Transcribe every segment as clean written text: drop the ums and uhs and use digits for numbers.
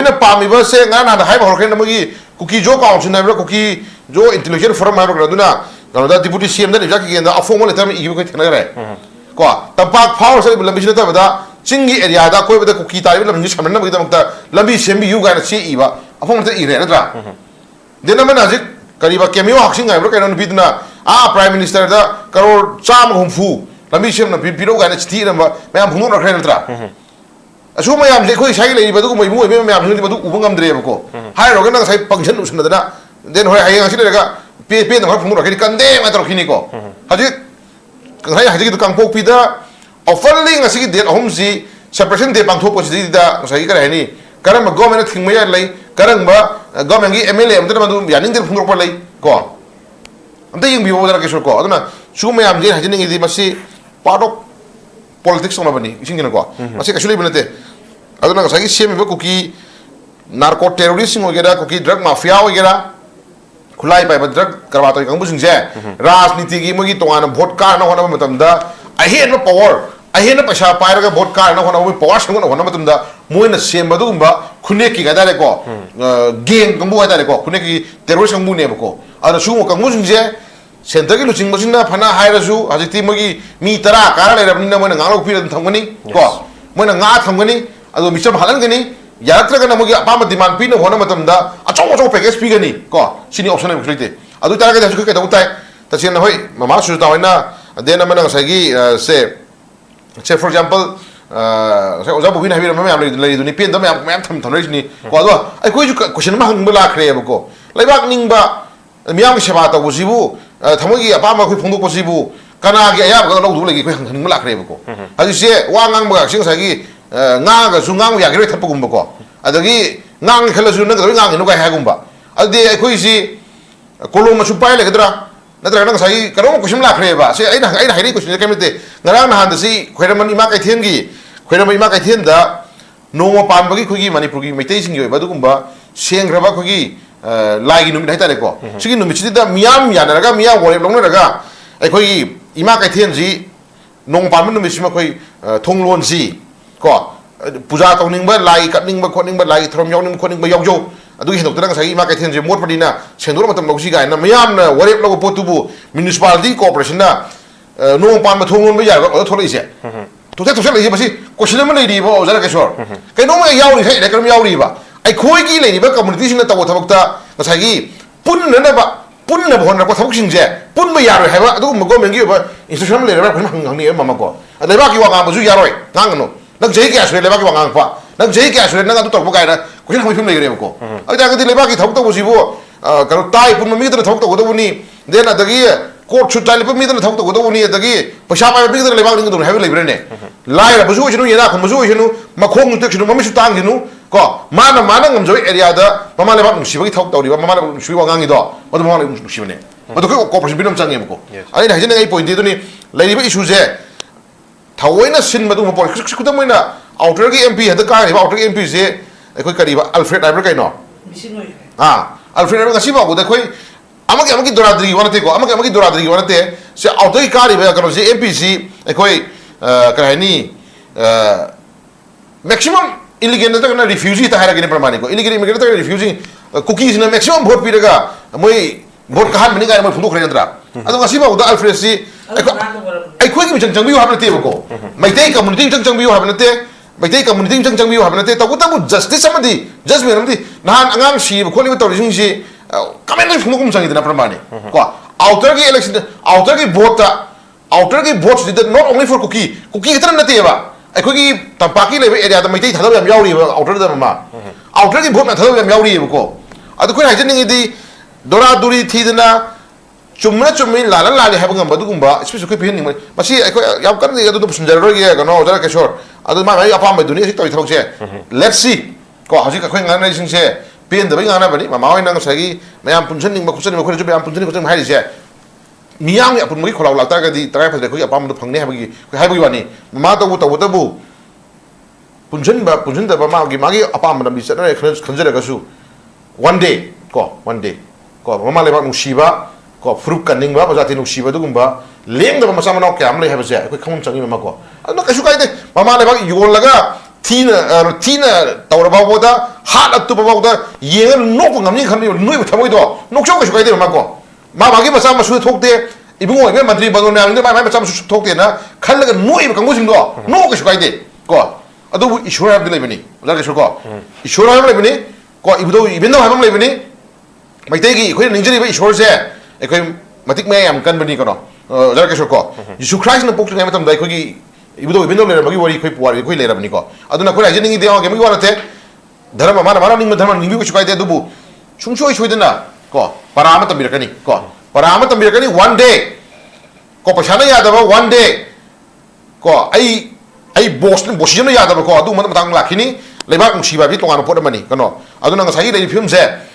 ꯑꯩꯈꯣꯏꯅ ꯄꯥꯝꯃꯤꯕ ꯁꯦ ꯉꯔꯥꯡ ꯅꯍꯥꯟꯗ ꯍꯥꯏꯕ ꯍꯧꯔꯛꯈ꯭ꯔꯦ ꯃꯣꯏꯒꯤ ꯀꯨꯀꯤ ꯖꯣ ꯀꯥꯎꯟꯁꯤꯜ ꯍꯥꯏꯕ꯭ꯔꯥ ꯀꯨꯀꯤ ꯖꯣ ꯏꯟꯇꯦꯂꯦꯛꯆꯨꯋꯦꯜ ꯐꯣꯔꯝ ꯍꯥꯏꯕ꯭ꯔꯥ ꯑꯗꯨꯅ ꯀꯩꯅꯣꯗ ꯗꯤꯄꯨꯇꯤ ꯁꯤ ꯑꯦꯝꯗ ꯅꯤꯡꯖꯥꯛ ꯀꯤꯒꯦꯟꯗ ꯑꯐꯣꯡꯕ ꯂꯦꯇꯔ ꯑꯃ ꯏꯈꯤꯕ ꯑꯩꯈꯣꯏ ꯊꯦꯡꯅꯈ꯭ꯔꯦ ꯀꯣ ꯇꯝꯄꯥꯛ ꯐꯥꯎꯔ ꯆꯠꯂꯤꯕ ꯂꯝꯕꯤꯁꯤ ꯅꯠꯇꯕꯗ ꯆꯤꯡꯒꯤ ꯑꯦꯔꯤꯌꯥꯗ ꯑꯀꯣꯏꯕꯗ ꯀꯨꯀꯤ ꯇꯥꯔꯤꯕ ꯂꯝꯁꯤ ꯁꯝꯅꯅꯕꯒꯤꯗꯃꯛꯇ ꯂꯝꯕꯤ ꯁꯦꯝꯕꯤꯌꯨ ꯀꯥꯏꯅ ꯆꯦ ꯏꯕ ꯑꯐꯣꯡꯕ ꯂꯦꯇꯔ ꯏꯈ꯭ꯔꯦ ꯅꯠꯇ꯭ꯔꯥ ꯗꯦꯟ ꯑꯃꯅ ꯍꯧꯖꯤꯛ ꯀꯔꯤꯕ ꯀꯦꯃꯤꯌꯣ ꯍꯛꯁꯤꯡ ꯍꯥꯏꯕ꯭ꯔꯥ ꯀꯩꯅꯣ ꯅꯨꯄꯤꯗꯨꯅ ꯄ꯭ꯔꯥꯏꯝ ꯃꯤꯅꯤꯁꯇꯔꯗ ꯀꯔꯣꯔ 150 ꯂꯝꯕꯤ ꯁꯦꯝꯅ ꯄꯤꯔꯛꯎ ꯀꯥꯏꯅ ꯆꯤꯊꯤ ꯏꯔꯝꯕ ꯃꯌꯥꯝ ꯐꯣꯡꯗꯣꯛꯅꯈ꯭ꯔꯦ ꯅꯠꯇ꯭ꯔꯥ ꯑꯁꯨꯝꯕ ꯃꯌꯥꯝꯁꯦ ꯑꯩꯈꯣꯏ ꯏꯁꯥꯒꯤ ꯂꯩꯔꯤꯕ ꯑꯗꯨꯒꯨꯝꯕ ꯏꯃꯨꯡ ꯑꯣꯏꯕ ꯃꯌꯥꯝꯁꯤꯡꯗꯤ ꯃꯗꯨ ꯎꯕ ꯉꯝꯗ꯭ꯔꯦꯕꯀꯣ ꯍꯥꯏꯔꯨꯔꯒ ꯉꯁꯥꯏ ꯄꯪꯁꯟ ꯎꯁꯟꯅꯗꯅ ꯗꯦꯟ ꯍꯣꯔꯦꯟ ꯍꯌꯦꯡ ꯉꯁꯤ ꯂꯩꯔꯒ ꯄꯦꯟꯗ ꯈꯔ ꯐꯣꯡꯗꯣꯔꯛꯈꯤꯅꯤ ꯀꯟꯗꯦ ꯇꯧꯔꯛꯈꯤꯅꯤꯀꯣ ꯍꯧꯖꯤꯛ ꯉꯁꯥꯏ ꯍꯧꯖꯤꯛꯀꯤꯗ ꯀꯥꯡꯄꯣꯛꯄꯤꯗ ꯑꯣꯐꯔꯂꯤ ꯉꯁꯤꯒꯤ ꯗꯦꯠ 3ꯁꯤ ꯁꯦꯄꯔꯦꯁꯟ ꯗꯦ ꯄꯥꯡꯊꯣꯛꯄꯁꯤꯗ ꯉꯁꯥꯏꯒꯤ ꯀꯔꯤ ꯍꯥꯏꯅꯤ ꯀꯔꯝꯕ ꯒꯣꯔꯃꯦꯟꯅ ꯊꯤꯡꯕ ꯌꯥ ꯂꯩ ꯀꯔꯝꯕ ꯒꯣꯔꯃꯦꯟꯒꯤ MLA ꯑꯃꯗꯅ ꯃꯗꯨ ꯌꯥꯅꯤꯡꯗꯅ ꯐꯣꯡꯗꯣꯛꯄ ꯂꯩ ꯀꯣ ꯑꯝꯇ ꯌꯦꯡꯕꯤꯌꯣ ꯑꯣꯖꯥ ꯀꯣ ꯑꯗꯨꯅ ꯁꯤꯒꯨꯝꯕ ꯃꯌꯥꯝꯁꯦ ꯍꯥꯏꯖꯅꯤꯡꯉꯤꯗꯤ ꯃꯁꯤ ꯄꯥꯔꯠ ꯑꯣꯐ ꯄꯣꯂꯤꯇꯤꯛꯁ ꯇꯧꯅꯕꯅꯤ ꯏꯁꯤꯡꯁꯤꯅꯀꯣ ꯃꯁꯤ ꯀꯩꯁꯨ ꯂꯩꯕ ꯅꯠꯇꯦ ꯑꯗꯨꯅ ꯉꯁꯥꯏꯒꯤ ꯁꯦꯝꯃꯤꯕ ꯀꯨꯀꯤ ꯅꯥꯔꯀꯣ ꯇꯦꯔꯣꯔꯤꯁꯁꯤꯡ ꯑꯣꯏꯒꯦꯔꯥ ꯀꯨꯀꯤ ꯗ꯭ꯔꯒ ꯃꯥꯐꯤꯌꯥ ꯑꯣꯏꯒꯦꯔꯥ ꯈꯨꯠꯂꯥꯏ ꯄꯥꯏꯕ ꯗ꯭ꯔꯒ ꯀꯔꯕꯥꯔ ꯇꯧꯔꯤ ꯀꯥꯡꯕꯨꯁꯤꯡꯁꯦ ꯔꯥꯖꯅꯤꯇꯤꯒꯤ ꯃꯣꯏꯒꯤ ꯇꯣꯉꯥꯟꯅ ꯚꯣꯠ ꯀꯥꯅꯕ ꯍꯣꯠꯅꯕ ꯃꯇꯝꯗ ꯑꯍꯦꯟꯕ ꯄꯋꯥꯔ ꯑꯍꯦꯟꯕ ꯄꯩꯁꯥ ꯄꯥꯏꯔꯒ ꯚꯣꯠ ꯀꯥꯅꯕ ꯍꯣꯠꯅꯕ ꯃꯣꯏ ꯄꯋꯥꯔ ꯁꯦꯝꯒꯠꯅꯕ ꯍꯣꯠꯅꯕ ꯃꯇꯝꯗ ꯃꯣꯏꯅ ꯁꯦꯝꯕ ꯑꯗꯨꯒꯨꯝꯕ ꯈꯨꯟꯅꯦꯛꯀꯤ ꯍꯥꯏꯇꯥꯔꯦꯀꯣ ꯒꯦꯡ ꯀꯥꯡꯕꯨ ꯍꯥꯏꯇꯥꯔꯦꯀꯣ ꯈꯨꯟꯅꯦꯛꯀꯤ ꯇꯦꯔꯣꯔꯤꯁ ꯀꯥꯡꯕꯨꯅꯦꯕꯀꯣ ꯑꯗꯨꯅ ꯁꯤꯒꯨꯝꯕ ꯀꯥꯡꯕꯨꯁꯤꯡꯁꯦ ꯁꯦꯟꯇꯔꯒꯤ ꯂꯨꯆꯤꯡꯕꯁꯤꯡꯅ ꯐꯅ ꯍꯥꯏꯔꯁꯨ ꯍꯧꯖꯤꯛꯇꯤ ꯃꯣꯏꯒꯤ ꯃꯤ 10 ꯀꯥꯔ ꯂꯩꯔꯕꯅꯤꯅ ꯃꯣꯏꯅ ꯉꯥꯡꯂꯧꯄꯤꯔ ꯑꯗꯨꯝ ꯊꯝꯒꯅꯤ ꯀꯣ ꯃꯣꯏꯅ ꯉꯥ ꯊꯝꯒꯅꯤ ꯑꯗꯨ ꯃꯤꯆꯝ ꯍꯥꯜꯍꯟꯒꯅꯤ ꯌꯥꯔꯛꯇ꯭ꯔꯒꯅ ꯃꯣꯏꯒꯤ ꯑꯄꯥꯝꯕ ꯗꯤꯃꯥꯟ ꯄꯤꯅꯕ ꯍꯣꯠꯅꯕ ꯃꯇꯝꯗ ꯑꯆꯧ ꯄꯦꯀꯦꯖ ꯄꯤꯒꯅꯤ ꯀꯣ ꯁꯤꯅꯤ ꯑꯣꯞꯁꯟ ꯂꯩꯕꯁꯨ ꯂꯩꯇꯦ ꯑꯗꯨ ꯇꯥꯔꯒꯗꯤ ꯍꯧꯖꯤꯛ ꯀꯩꯗꯧꯕ ꯇꯥꯏ ꯇꯁꯦꯡꯅ ꯍꯣꯏ ꯃꯃꯥ ꯁꯨꯖꯇꯥ ꯍꯣꯏꯅ ꯗꯦꯟ ꯑꯃꯅ ꯉꯁꯥꯏꯒꯤ ꯁꯦ ꯐꯣꯔ ꯑꯦꯛꯖꯥꯝꯄꯜꯉꯁꯥꯏ ꯑꯣꯖꯥ ꯕꯣꯕꯤꯅ ꯍꯥꯏꯕꯤꯔꯝꯕ ꯃꯌꯥꯝ ꯂꯩꯔꯤꯗꯨꯅꯤ ꯄꯦꯟꯗꯕ ꯃꯌꯥꯝ ꯊꯝꯅꯔꯤꯁꯤꯅꯤ ꯀꯣ ꯑꯗꯣ ꯑꯩꯈꯣꯏꯁꯨ ꯀꯣꯏꯁꯟ ꯑꯃ ꯍꯪꯕ ꯂꯥꯛꯈ꯭ꯔꯦꯕꯀꯣ ꯂꯩꯕꯥꯛ ꯅꯤꯡꯕ ꯃꯤꯌꯥꯝꯒꯤ ꯁꯦꯕꯥ ꯇꯧꯕꯁꯤꯕꯨ ꯊꯃꯣꯏꯒꯤ ꯑꯄꯥꯝꯕ ꯑꯩꯈꯣꯏ ꯐꯣꯡꯗꯣꯛꯄꯁꯤꯕꯨ ꯀꯅꯥꯒꯤ ꯑꯌꯥꯕꯒ ꯂꯧꯗꯧ ꯂꯩꯒꯦ ꯑꯩꯈꯣꯏ ꯍꯪꯅꯤꯡꯕ ꯂꯥꯛꯈ꯭ꯔꯦꯕꯀꯣ ꯍꯧꯖꯤꯛꯁꯦ ꯋꯥ ꯉꯥꯡꯕ ꯉꯥꯛꯁꯤ ꯉꯁꯥꯏꯒꯤ ꯉꯥꯡꯉꯒꯁꯨ ꯉꯥꯡꯕ ꯌꯥꯈꯤꯔꯣꯏ ꯊꯠꯄꯒꯨꯝꯕꯀꯣ ꯑꯗꯒꯤ ꯉꯥꯡꯒꯦ ꯈꯜꯂꯁꯨ ꯅꯪ ꯀꯩꯗꯧꯕꯩ ꯉꯥꯡꯉꯤꯅꯣ ꯀꯥꯏ ꯍꯥꯏꯒꯨꯝꯕ ꯑꯗꯨꯗꯤ ꯑꯩꯈꯣꯏꯁꯤ ꯀꯣꯂꯣꯝ ꯃꯆꯨ ꯄꯥꯏ ꯂꯩꯒꯗ꯭ꯔꯥ ꯅꯠꯇ꯭ꯔꯒꯅ ꯉꯁꯥꯏꯒꯤ ꯀꯩꯅꯣꯝ ꯀꯣꯏꯁꯟ ꯂꯥꯛꯈ꯭ꯔꯦꯕ ꯁꯤ ꯑꯩꯅ ꯍꯥꯏꯔꯤꯕ ꯀꯣꯏꯁꯟꯁꯦ ꯀꯩꯝ ꯅꯠꯇꯦ ꯉꯔꯥꯡ ꯅꯍꯥꯟꯗꯁꯤ ꯈ꯭ꯋꯥꯏꯔꯝꯕꯟ ꯏꯃꯥ ꯀꯩꯊꯦꯜꯗ ꯅꯣꯡꯃ ꯄꯥꯟꯕꯒꯤ ꯑꯩꯈꯣꯏꯒꯤ ꯃꯅꯤꯄꯨꯔꯒꯤ ꯃꯩꯇꯩꯁꯤꯡꯒꯤ ꯑꯣꯏꯕ ꯑꯗꯨꯒꯨꯝꯕ ꯁꯦꯡꯈ꯭ꯔꯕ ꯑꯩꯈꯣꯏꯒꯤ ꯂꯥꯏꯒꯤ ꯅꯨꯃꯤꯠ ꯍꯥꯏꯇꯥꯔꯦꯀꯣ ꯁꯤꯒꯤ ꯅꯨꯃꯤꯠꯁꯤꯗ ꯃꯤꯌꯥꯝ ꯌꯥꯅꯔꯒ ꯃꯤꯌꯥꯝ ꯋꯥꯔꯦꯞ ꯂꯧꯅꯔꯒ ꯑꯩꯈꯣꯏꯒꯤ ꯏꯃꯥ ꯀꯩꯊꯦꯜꯁꯤ ꯅꯣꯡ ꯄꯥꯟꯕ ꯅꯨꯃꯤꯠꯁꯤꯃ ꯑꯩꯈꯣꯏ ꯊꯣꯡ ꯂꯣꯟꯁꯤ ꯀꯣ ꯄꯨꯖꯥ ꯇꯧꯅꯤꯡꯕ ꯂꯥꯏ ꯀꯠꯅꯤꯡꯕ ꯈꯣꯠꯅꯤꯡꯕ ꯂꯥꯏꯒꯤ ꯊꯧꯔꯝ ꯌꯥꯎꯅꯤꯡꯕ ꯈꯣꯠꯅꯤꯡꯕ ꯌꯥꯎꯖꯧ ꯑꯗꯨꯒꯤ ꯍꯦꯟꯗꯣꯛꯇꯅ ꯉꯁꯥꯏꯒꯤ ꯏꯃꯥ ꯀꯩꯊꯦꯜꯁꯦ ꯃꯣꯠꯄꯅꯤꯅ ꯁꯦꯡꯗꯣꯛꯅ ꯃꯇꯝ ꯂꯧꯁꯤ ꯀꯥꯏꯅ ꯃꯌꯥꯝꯅ ꯋꯥꯔꯦꯞ ꯂꯧꯕ ꯄꯣꯠꯇꯨꯕꯨ म्युनिꯁꯤꯄꯥलिꯇꯤ ꯀꯣꯑꯣꯄꯔꯦꯁꯟꯅ ꯅꯣꯡ ꯄꯥꯟꯕ ꯊꯣꯡ ꯂꯣꯟꯕ ꯌꯥꯔꯒ ꯑꯣꯔꯗꯔ ꯊꯣꯛꯂꯛꯏꯁꯦ ꯊꯣꯛꯆꯠ ꯂꯩꯁꯦ ꯃꯁꯤ ꯀꯣꯏꯁꯟ ꯑꯃ ꯂꯩꯔꯤꯕ ꯑꯣꯖꯥ ꯀꯦꯁꯣꯔ ꯀꯩꯅꯣꯝꯃ ꯌꯥꯎꯔꯤ ꯀꯩꯅꯣꯝ ꯌꯥꯎꯔꯤꯕ ꯑꯩꯈꯣꯏꯒꯤ ꯂꯩꯔꯤꯕ ꯀꯝꯃꯨꯅꯤꯇꯤꯁꯤꯡꯅ ꯇꯧꯕ ꯊꯕꯛꯇ ꯉꯁꯥꯏꯒꯤ ꯄꯨꯟꯅꯕ ꯍꯣꯠꯅꯔꯛꯄ ꯊꯕꯛꯁꯤꯡꯁꯦ ꯄꯨꯟꯕ ꯌꯥꯔꯣꯏ ꯍꯥꯏꯕ ꯑꯗꯨꯒꯨꯝꯕ ꯒꯣꯔꯃꯦꯟꯒꯤ ꯑꯣꯏꯕ ꯏꯟꯁꯇ꯭ꯔꯛꯁꯟ ꯑꯃ ꯂꯩꯔꯕ꯭ꯔꯥ ꯑꯩꯈꯣꯏꯅ ꯍꯪꯅꯤꯡꯉꯦ ꯃꯃꯀꯣ ꯂꯩꯕꯥꯛꯀꯤ ꯋꯥ ꯉꯥꯡꯕꯁꯨ ꯌꯥꯔꯣꯏ ꯉꯥꯡꯒꯅꯨ ꯅꯪ ꯆꯍꯤ ꯀꯌꯥ ꯁꯨꯔꯦ ꯂꯩꯕꯥꯛꯀꯤ ꯋꯥ ꯉꯥꯡꯉꯛꯄ ꯅꯪ ꯆꯍꯤ ꯀꯌꯥ ꯁꯨꯔꯦ ꯅꯪ ꯑꯗꯨ ꯇꯧꯔꯛꯄ ꯀꯥꯏꯅ ꯀꯣꯏꯁꯟ ꯍꯪꯕ ꯐꯤꯕꯝ ꯂꯩꯈ꯭ꯔꯦꯕꯀꯣ ꯑꯗꯨ ꯇꯥꯔꯒꯗꯤ ꯂꯩꯕꯥꯛꯀꯤ ꯊꯕꯛ ꯇꯧꯕꯁꯤꯕꯨ ꯀꯩꯅꯣ ꯇꯥꯏ ꯄꯨꯟꯕ ꯃꯤꯗꯨꯅ ꯊꯕꯛ ꯇꯧꯒꯗꯧꯕꯅꯤ ꯗꯦꯟ ꯑꯗꯒꯤ ꯀꯣꯔꯠ ꯁꯨꯠ ꯇꯥꯏ ꯂꯤꯞꯄ ꯃꯤꯗꯨꯅ ꯊꯕꯛ ꯇꯧꯒꯗꯧꯕꯅꯤ ꯑꯗꯒꯤ ꯄꯩꯁꯥ ꯄꯥꯏꯕ ꯃꯤꯗꯨꯅ ꯂꯩꯕꯥꯛ ꯅꯤꯡꯒꯗꯧꯅꯤ ꯍꯥꯏꯕ ꯂꯩꯕ꯭ꯔꯅꯦ ꯂꯥꯏꯔꯕꯁꯨ ꯑꯣꯏꯁꯅꯨ ꯌꯦꯅꯥ ꯈꯨꯟꯕꯁꯨ ꯑꯣꯏꯁꯅꯨ ꯃꯈꯣꯡ ꯇꯦꯛꯁꯅꯨ ꯃꯃꯤꯠꯁꯨ ꯇꯥꯡꯁꯅꯨ ꯀꯣ ꯃꯥꯅ ꯉꯝꯖꯕ ꯑꯦꯔꯤꯌꯥꯗ ꯃꯃꯥ ꯂꯩꯕꯥꯛ ꯅꯨꯡꯁꯤꯕꯒꯤ ꯊꯕꯛ ꯇꯧꯔꯤꯕ ꯃꯃꯥ ꯂꯩꯕꯥꯛ ꯅꯨꯡꯁꯤꯕꯒꯤ ꯋꯥꯉꯥꯡꯉꯤꯗꯣ ꯃꯗꯨ ꯃꯃꯥ ꯂꯩꯕꯥꯛ ꯅꯨꯡꯁꯤꯕꯅꯦ ꯃꯗꯨ ꯑꯩꯈꯣꯏ ꯀꯣꯑꯣꯄꯔꯦꯁꯟ ꯄꯤꯅꯕ ꯆꯪꯉꯦꯕꯀꯣ ꯑꯩꯅ ꯍꯥꯏꯖꯅꯤꯡꯉꯤ ꯄꯣꯏꯟꯇꯤ ꯑꯗꯨꯅꯤ ꯂꯩꯔꯤꯕ ꯏꯁꯨꯁꯦ ꯊꯑꯣꯏꯅ ꯁꯤꯟꯕ ꯑꯗꯨꯒꯨꯝꯕ ꯄꯣꯠ ꯈꯨꯗꯝ ꯑꯣꯏꯅ ꯑꯥꯎꯇꯔꯒꯤ MP ꯍꯟꯗꯛ ꯀꯥꯔꯤꯕ ꯑꯥꯎꯇꯔꯒꯤ MPꯁꯦ ꯑꯩꯈꯣꯏ ꯀꯔꯤꯕ ꯑꯜꯐ꯭ꯔꯦꯗ ꯍꯥꯏꯕ꯭ꯔꯥ ꯀꯩꯅꯣ ꯑꯜꯐ꯭ꯔꯦꯗ ꯍꯥꯏꯕ ꯉꯁꯤ ꯐꯥꯎꯕꯗ ꯑꯩꯈꯣꯏ ꯑꯃꯒꯤ ꯗꯣꯔꯥꯗ꯭ꯔꯤꯒꯤ ꯋꯥ ꯅꯠꯇꯦꯀꯣ ꯑꯃꯒꯤ ꯗꯣꯔꯥꯗ꯭ꯔꯤꯒꯤ ꯋꯥ ꯅꯠꯇꯦ ꯁꯤ ꯑꯥꯎꯇꯔꯒꯤ ꯀꯥꯔꯤꯕ ꯀꯩꯅꯣꯁꯤ MPꯁꯤ ꯑꯩꯈꯣꯏ ꯀꯩ ꯍꯥꯏꯅꯤ मैक्सिमम इलिगेंट नत्रगना रिफ्यूजी ता हायरगने प्रमाणिको इलिगेंट इमिग्रेंट नत्रगना रिफ्यूजी कुकीजना मैक्सिमम भोट पिरगा मोय भोट कहान बनि गाय मोय फुंदो खरे नत्रा अदो ngasi बाउदा अल्फ्रेसी अखोयगी मिचंग चंगबियो हाब नतेबको मैतै कम्युनिटी मिचंग चंगबियो हाब नते मैतै कम्युनिटी मिचंग चंगबियो हाब नते तबु जस्टिस अमदि जजमेंट अमदि नहान अंगाम सी खोलिबो तौरिसिंग सी कमेन्ट फुंदो कुम चंगिदना प्रमाणि को आउटर की इलेक्शन आउटर की vote did not only for cookie खतरा नतेबा अखोगी तंपाकी लेबे एरिया द मैतै थादब याम यावरिबा आउटर द मा आउटर की भोट ना थादब याम यावरिबको अदु कोइ हाइजनिंगि दोरा दुरी थीदना चुम्ना चुम्मी लाला लाले हाब गम बदुगुंबा स्पेशल कोइ फेनिंग मसी अखो याम करनि अदु सुंजररोगे गनो ओजरा केशोर अदु मा भाई अपाम दुनी सि तोइ थबसे लेट्स सी को हजि अखोइ ngana सिंसे पेन दबै ngana बनि मामा होय नंग सगी मयाम पुनसनिंग खुसनिंग खो मयाम पुनसनिंग खुसनिंग हाइरिसे मियाम या पुनमगी खोलाव लातागदि तराय फदे खो अपाम फंगने हाबगी वानी मा तबु पुनसन दबा मागी अपाम नबि चना खंजरगसु वन डे को ममा लेबा नुसीबा को फ्रुप कनिंगबा बजाति नुसीबा दुगुंबा लेंगदबा मसा मनाव क्याम ले हाबसे अखोइ खमन चंगी ममा को अनु कछु काइदे ममा लेबा योलगा Tina Tauraboda, Hat to Baboda, Yen, no Nami can you know Tamoido, no choke is right Mako. Mama give us some should talk there. If you want Madrid, but I some should talk there, Kalaga no even coming door, no is right. Go. Although you sure have the living, that is your go. You sure have living, go, even though I haven't living, my take it, injury, but sure say, I can Matic May, I'm company. That is your go. You should cry in the book to them like even though we don't know what you quit, you quit later, Nico. I don't know what I didn't get on. Give me one attack. Dharma, which I did do. Some choice within that. Go. Parameter Mirkani. Go. Parameter Mirkani 1 day. Kopashana Yadava 1 day. Go. I Boston, Boshino Yadava, go. Do Madame Lakini. Lebak Shiva, Vito, and put the money. No. I don't know how he films there.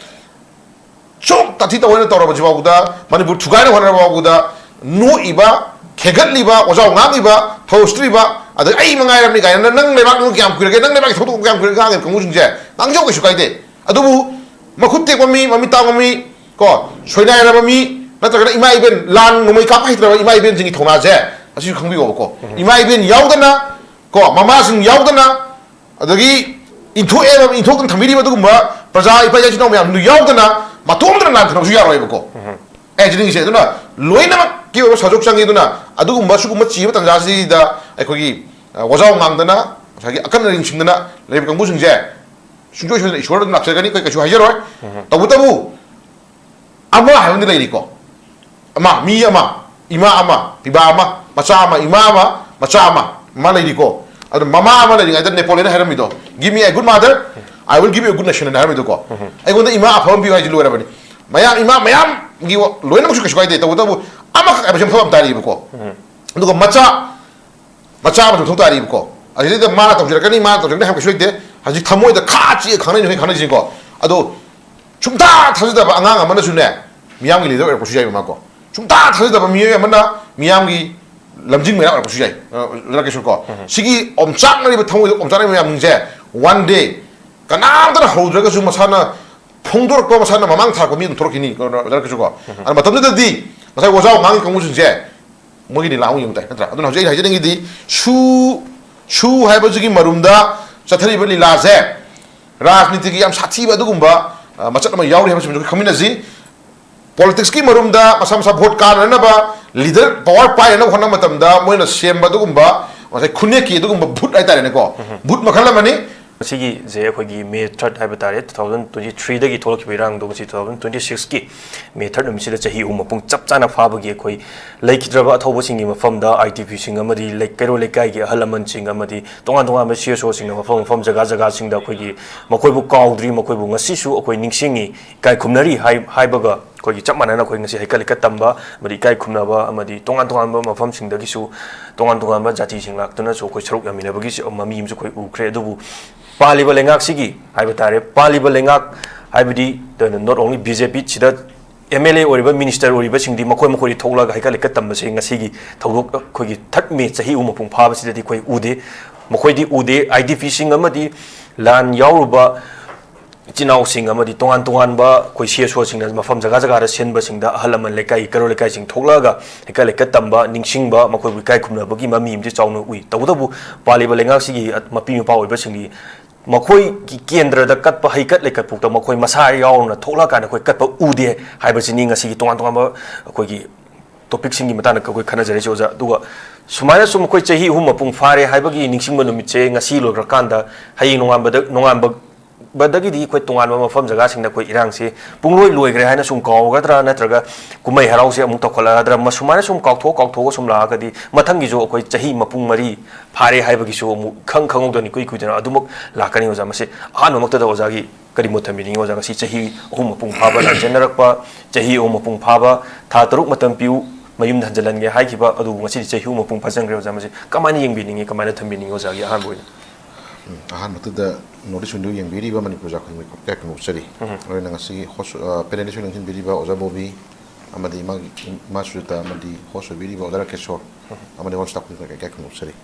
Chok Tatita went to Rabajuda, Manipur to Gana, whatever, no Iba. Kegat liba, was all Namiba, Post Riba, at the aim I am the guy, and then they back to Camp Cricket, and then they back to Camp Cricket, conclusion jet. Nang joke is right there. Adubu, Makute on me, Mamita on me, God, Sweden of me, not it might even land, no make up, it might be in Tonaze, as you can be over. It might be in Yaudana, God, Mamas in Yaudana, the into air in token committee with Dumba, Praza, if I just know me, I'm New Yaudana, Matumba and Yaro. Engineering said, Luina. Give us a joke, Sangiduna. I do much much cheaper than Zazi, the Ecogi was all Mandana, I can't ring Shindana, Levican Musin Jet. Should you show them not second because you are here? Tabutabu Ama, I haven't the lady call. Ama, me, Ama, Ima Ama, Ibama, Machama, Imama, Machama, Maladiko. And Mama, I didn't Napoleon Hermido. Give me a good mother, I will give you a good nation in Hermido. I want the Ima upon me, I do whatever. Mayam, give Luinamush by data. I'm a Tarico. Look at Macha to Tarico. I did the Marat of Jerkani Mat of the Hamshik there, as you come with the Kachi, Kaniko. Although Chumta has the Ananga Manasune, Miami leader of Pushay Mako. Chumta has the Miami Lamjin or Pushay, Lakashoko. Sigi on Chakari, but Tom 1 day. Canada hold Regasuma Pondor Comasana Mamang Takomin Torkini, Lakashoko. And Matamida D. I was out Mang Commotion Jet. Mogini Lao, I don't know, I didn't get Shu Haobijam Marunda, Sataribali Laze, Rafnitiki, Sativa Dugumba, Machama Yauri has been community. Politics Marunda, Masam support car and another leader, power pie and no Honamatamda, Moina Shemba Dugumba, was a Kuneki Dugumba put at Taranico. Boot Makalamani. Sigi je khoi May 3rd haibitare 2023 dagi tholki birang do 2026 ki May 3rd numsi da chahi umapung chap chana phaba gi khoi laikhidraba athobo singi mafam da ITP sing amadi laikero lekai gi halaman sing amadi tongan tongan ma CSO sing mafam jaga jaga sing da khoi gi makoi bu kaudri makoi bu ngasi su khoi ningsingi kai khumnari haibaga khoi gi chap manana khoi ngasi haikalika tamba mari kai khumnaba amadi tongan tongan ba mafam sing da gi su tongan tongan ba jati sing laktuna so khoi saruk yamina bagi si mami im su khoi ukre dubu Paliba Lengak Sigi, Haibitare, Paliba Lengak, Haibidi, not only BJP, Chida, MLA or even Minister or even the Makoi Tola, Haikalikam, saying a Sigi, Tolok, Kogi, Tatme, Sahi Umapung Pavas, the Koi Ude, Mokoi Ude, ID fishing Amadi, Lan Yaruba, Jinao sing Amadi, Tongan Ba, Koi Shia sing as Mafam Zagazaga, Senba sing the Halaman Lekai, Karolika sing Tolaga, Hikalikatamba, Ningsingba, Makoi Kaikuna, Bagima Mim, the Town, we, Tautabu, Paliba Lengak Sigi at Mapim Power, basically. Makoi Kendra the cut Pahikat like a put a Makoi Masai on a Tola kind of quick cut Ude, Hibersining a Sigi Tonga, Kogi, topic singing Matana, Kanazar, do Sumaya Sum Koichi, whom a Pungfare, Hibagi, Nixing, saying a seal of Rakanda, Hay no but the Gidi quit Tongan from the Gassing the Quay Iransi, Pungui Luigrana Sum Kogatra, Natraga, Kumay Harausia Mutakoladra, Masumana Sum Kokto, Sum Lagadi, Matangizo, Koichi, Mapung Marie, Pari Hibagisho, Kankang the Nikuitan, Adumok, Lakani was a message, Hanamota Ozagi, Karimutamini was a Sichi, Umapung Paba, Generapa, Jahi Umapung Paba, Tataruk Matampu, Mayum Hanjalanga, Haikiba, Adu, Masi, Humapung Pasangre was a message, Kamani being commanded to meaning was a Hamburg. I had the notice window young Bidi Manipur Jack City. When I see penetration in Bidi Ozabobi, Amadi Masuta, Amadi Hosso Bidi, or Darakeshore, Amadi was stuck with a Gakano City.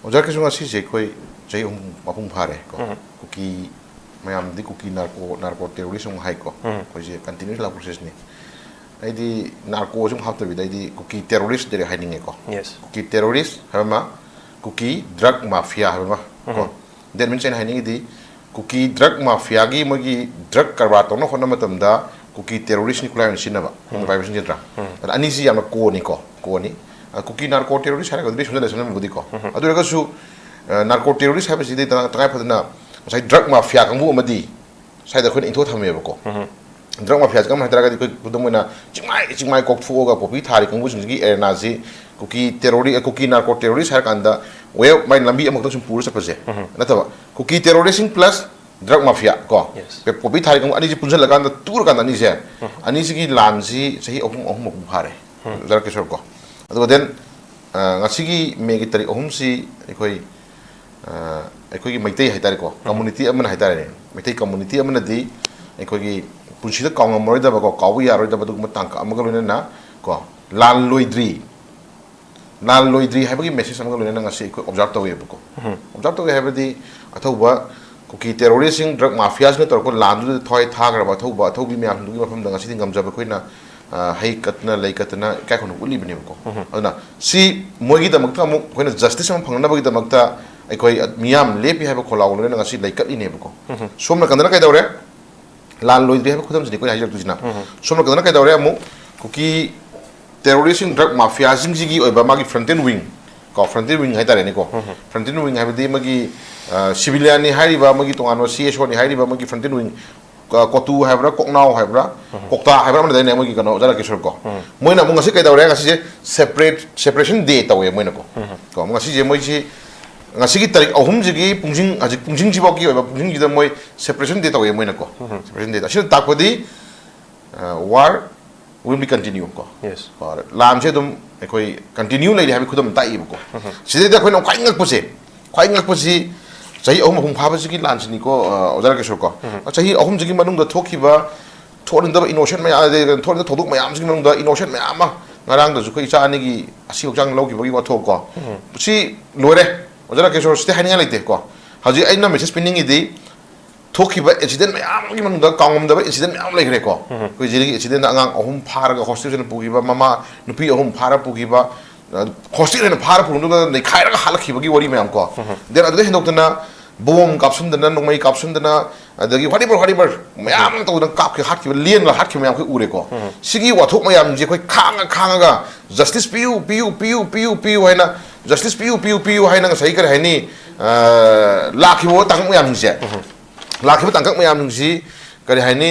Ojakashua Sisi, Jay Mapum Pare, Cookie, Mayam, the cookie narco terrorism haiko, which is a continuous la process. I did narcosum have to be the cookie terrorist, they're hiding echo. Yes. Cookie terrorist, Herma. cookie drug mafia hai ba ko that means hai ni di cookie drug mafia gi magi drug karwa to no khona matam da cookie terrorist ni kulai sin ba vibration jetra ani si yam ko ni cookie narco terrorist hai ga di sunja lesson mi ko adu ga su narco terrorist hai ba si de ta kai phadna sai drug mafia kang bu amadi sai da khon intho thame ba ko drug mafia kam hai tara ga di ko budamona chingmai kok fu ga popi thari kang bu sing gi erna ji cookie terrorist cookie narco terrorist har kanda we mai lambi amak sum pura sapase na ta cookie terrorism plus drug mafia ko pe popi thari kang ani ji punjal la kanda tur kanda ni se ani ji gi lan ji sahi ohum phare jar ke sor ko adu den ngasi gi me gi tari ohum si ekoi gi maitai hai tari ko community amana hai tari maitai community amana di ekoi gi punchida kaung amoi da ba ko kawu ya roi da ba du ma tang ka amaga loina na ko lan loidri hai bagi message amaga loina na ngasi ko observe tawe ba ko observe tawe hai ba di athoba cookie terrorism drug mafias ne tor ko lan du thoi tha gra ba thoba thobi me am du ma pham da ngasi ngam jaba khoina hai katna lai katna ka khonu uli bani ko aduna si mogi da makta mu khoina justice am phangna ba gi da makta aikoi miyam lepi hai ba khola ko na ngasi lai kat ni ne ba ko somna kandana kai daure lan loidri hai ba khodam ji ko hai jak tu jina somna kandana kai daure mu cookie terrorism drug mafia sing gi oi ba magi frontier wing ko frontier wing hai tare ni ko frontier wing hai ba di magi civilian ni hai ba magi tongan no CSO ni hai ba magi frontier wing ko tu hai bra koknau hai bra kokta hai bra ma dai ne magi kano jara ke sor ko moina mu ngasi kai daure ngasi je separation day tawe moina ko ngasi je moi ji ngasi gi tarik ahum ji gi pungjing ji ba gi ba pungjing ji da moi separation day tawe moina ko separation day da shi ta ko di war will be continue ko yes or lam se dum ekoi continue lai ha bi khudam tai ko sidai da khoi no khai ngak puse chahi ahum ahum pha ba ji lan chini ko ojara ke sor ko chahi ahum ji gi manung da thoki ba thorin da innocent ma ya thorin da thoduk ma yam ji manung da innocent ma yam ma ngarang da ju khoi cha ani gi asi hojang lo gi ba gi wa thok ko si lore ojara ke sor ste haninga leite ko haji aina message pinning idi thoki ba accident ma yam gi manung da kangom da ba incident ma yam lai gre ko koi jiri accident angang ahum phar ga hospital pugi ba mama nupi ahum phara pugi ba hospital na phara pung da nei khai ra halakhi ba gi wari ma yam ko den adu hen dokna bom kapsun da na nongmai kapsun da na adagi whatever mayam to da kap ki hat ki lien la hat ki mayam ki ure ko sigi wathok mayam je khoi khanga ga justice piu haina justice piu haina ga sai kar haini lakhi bo tang mayam je lakhi bo tang kak mayam si kari haini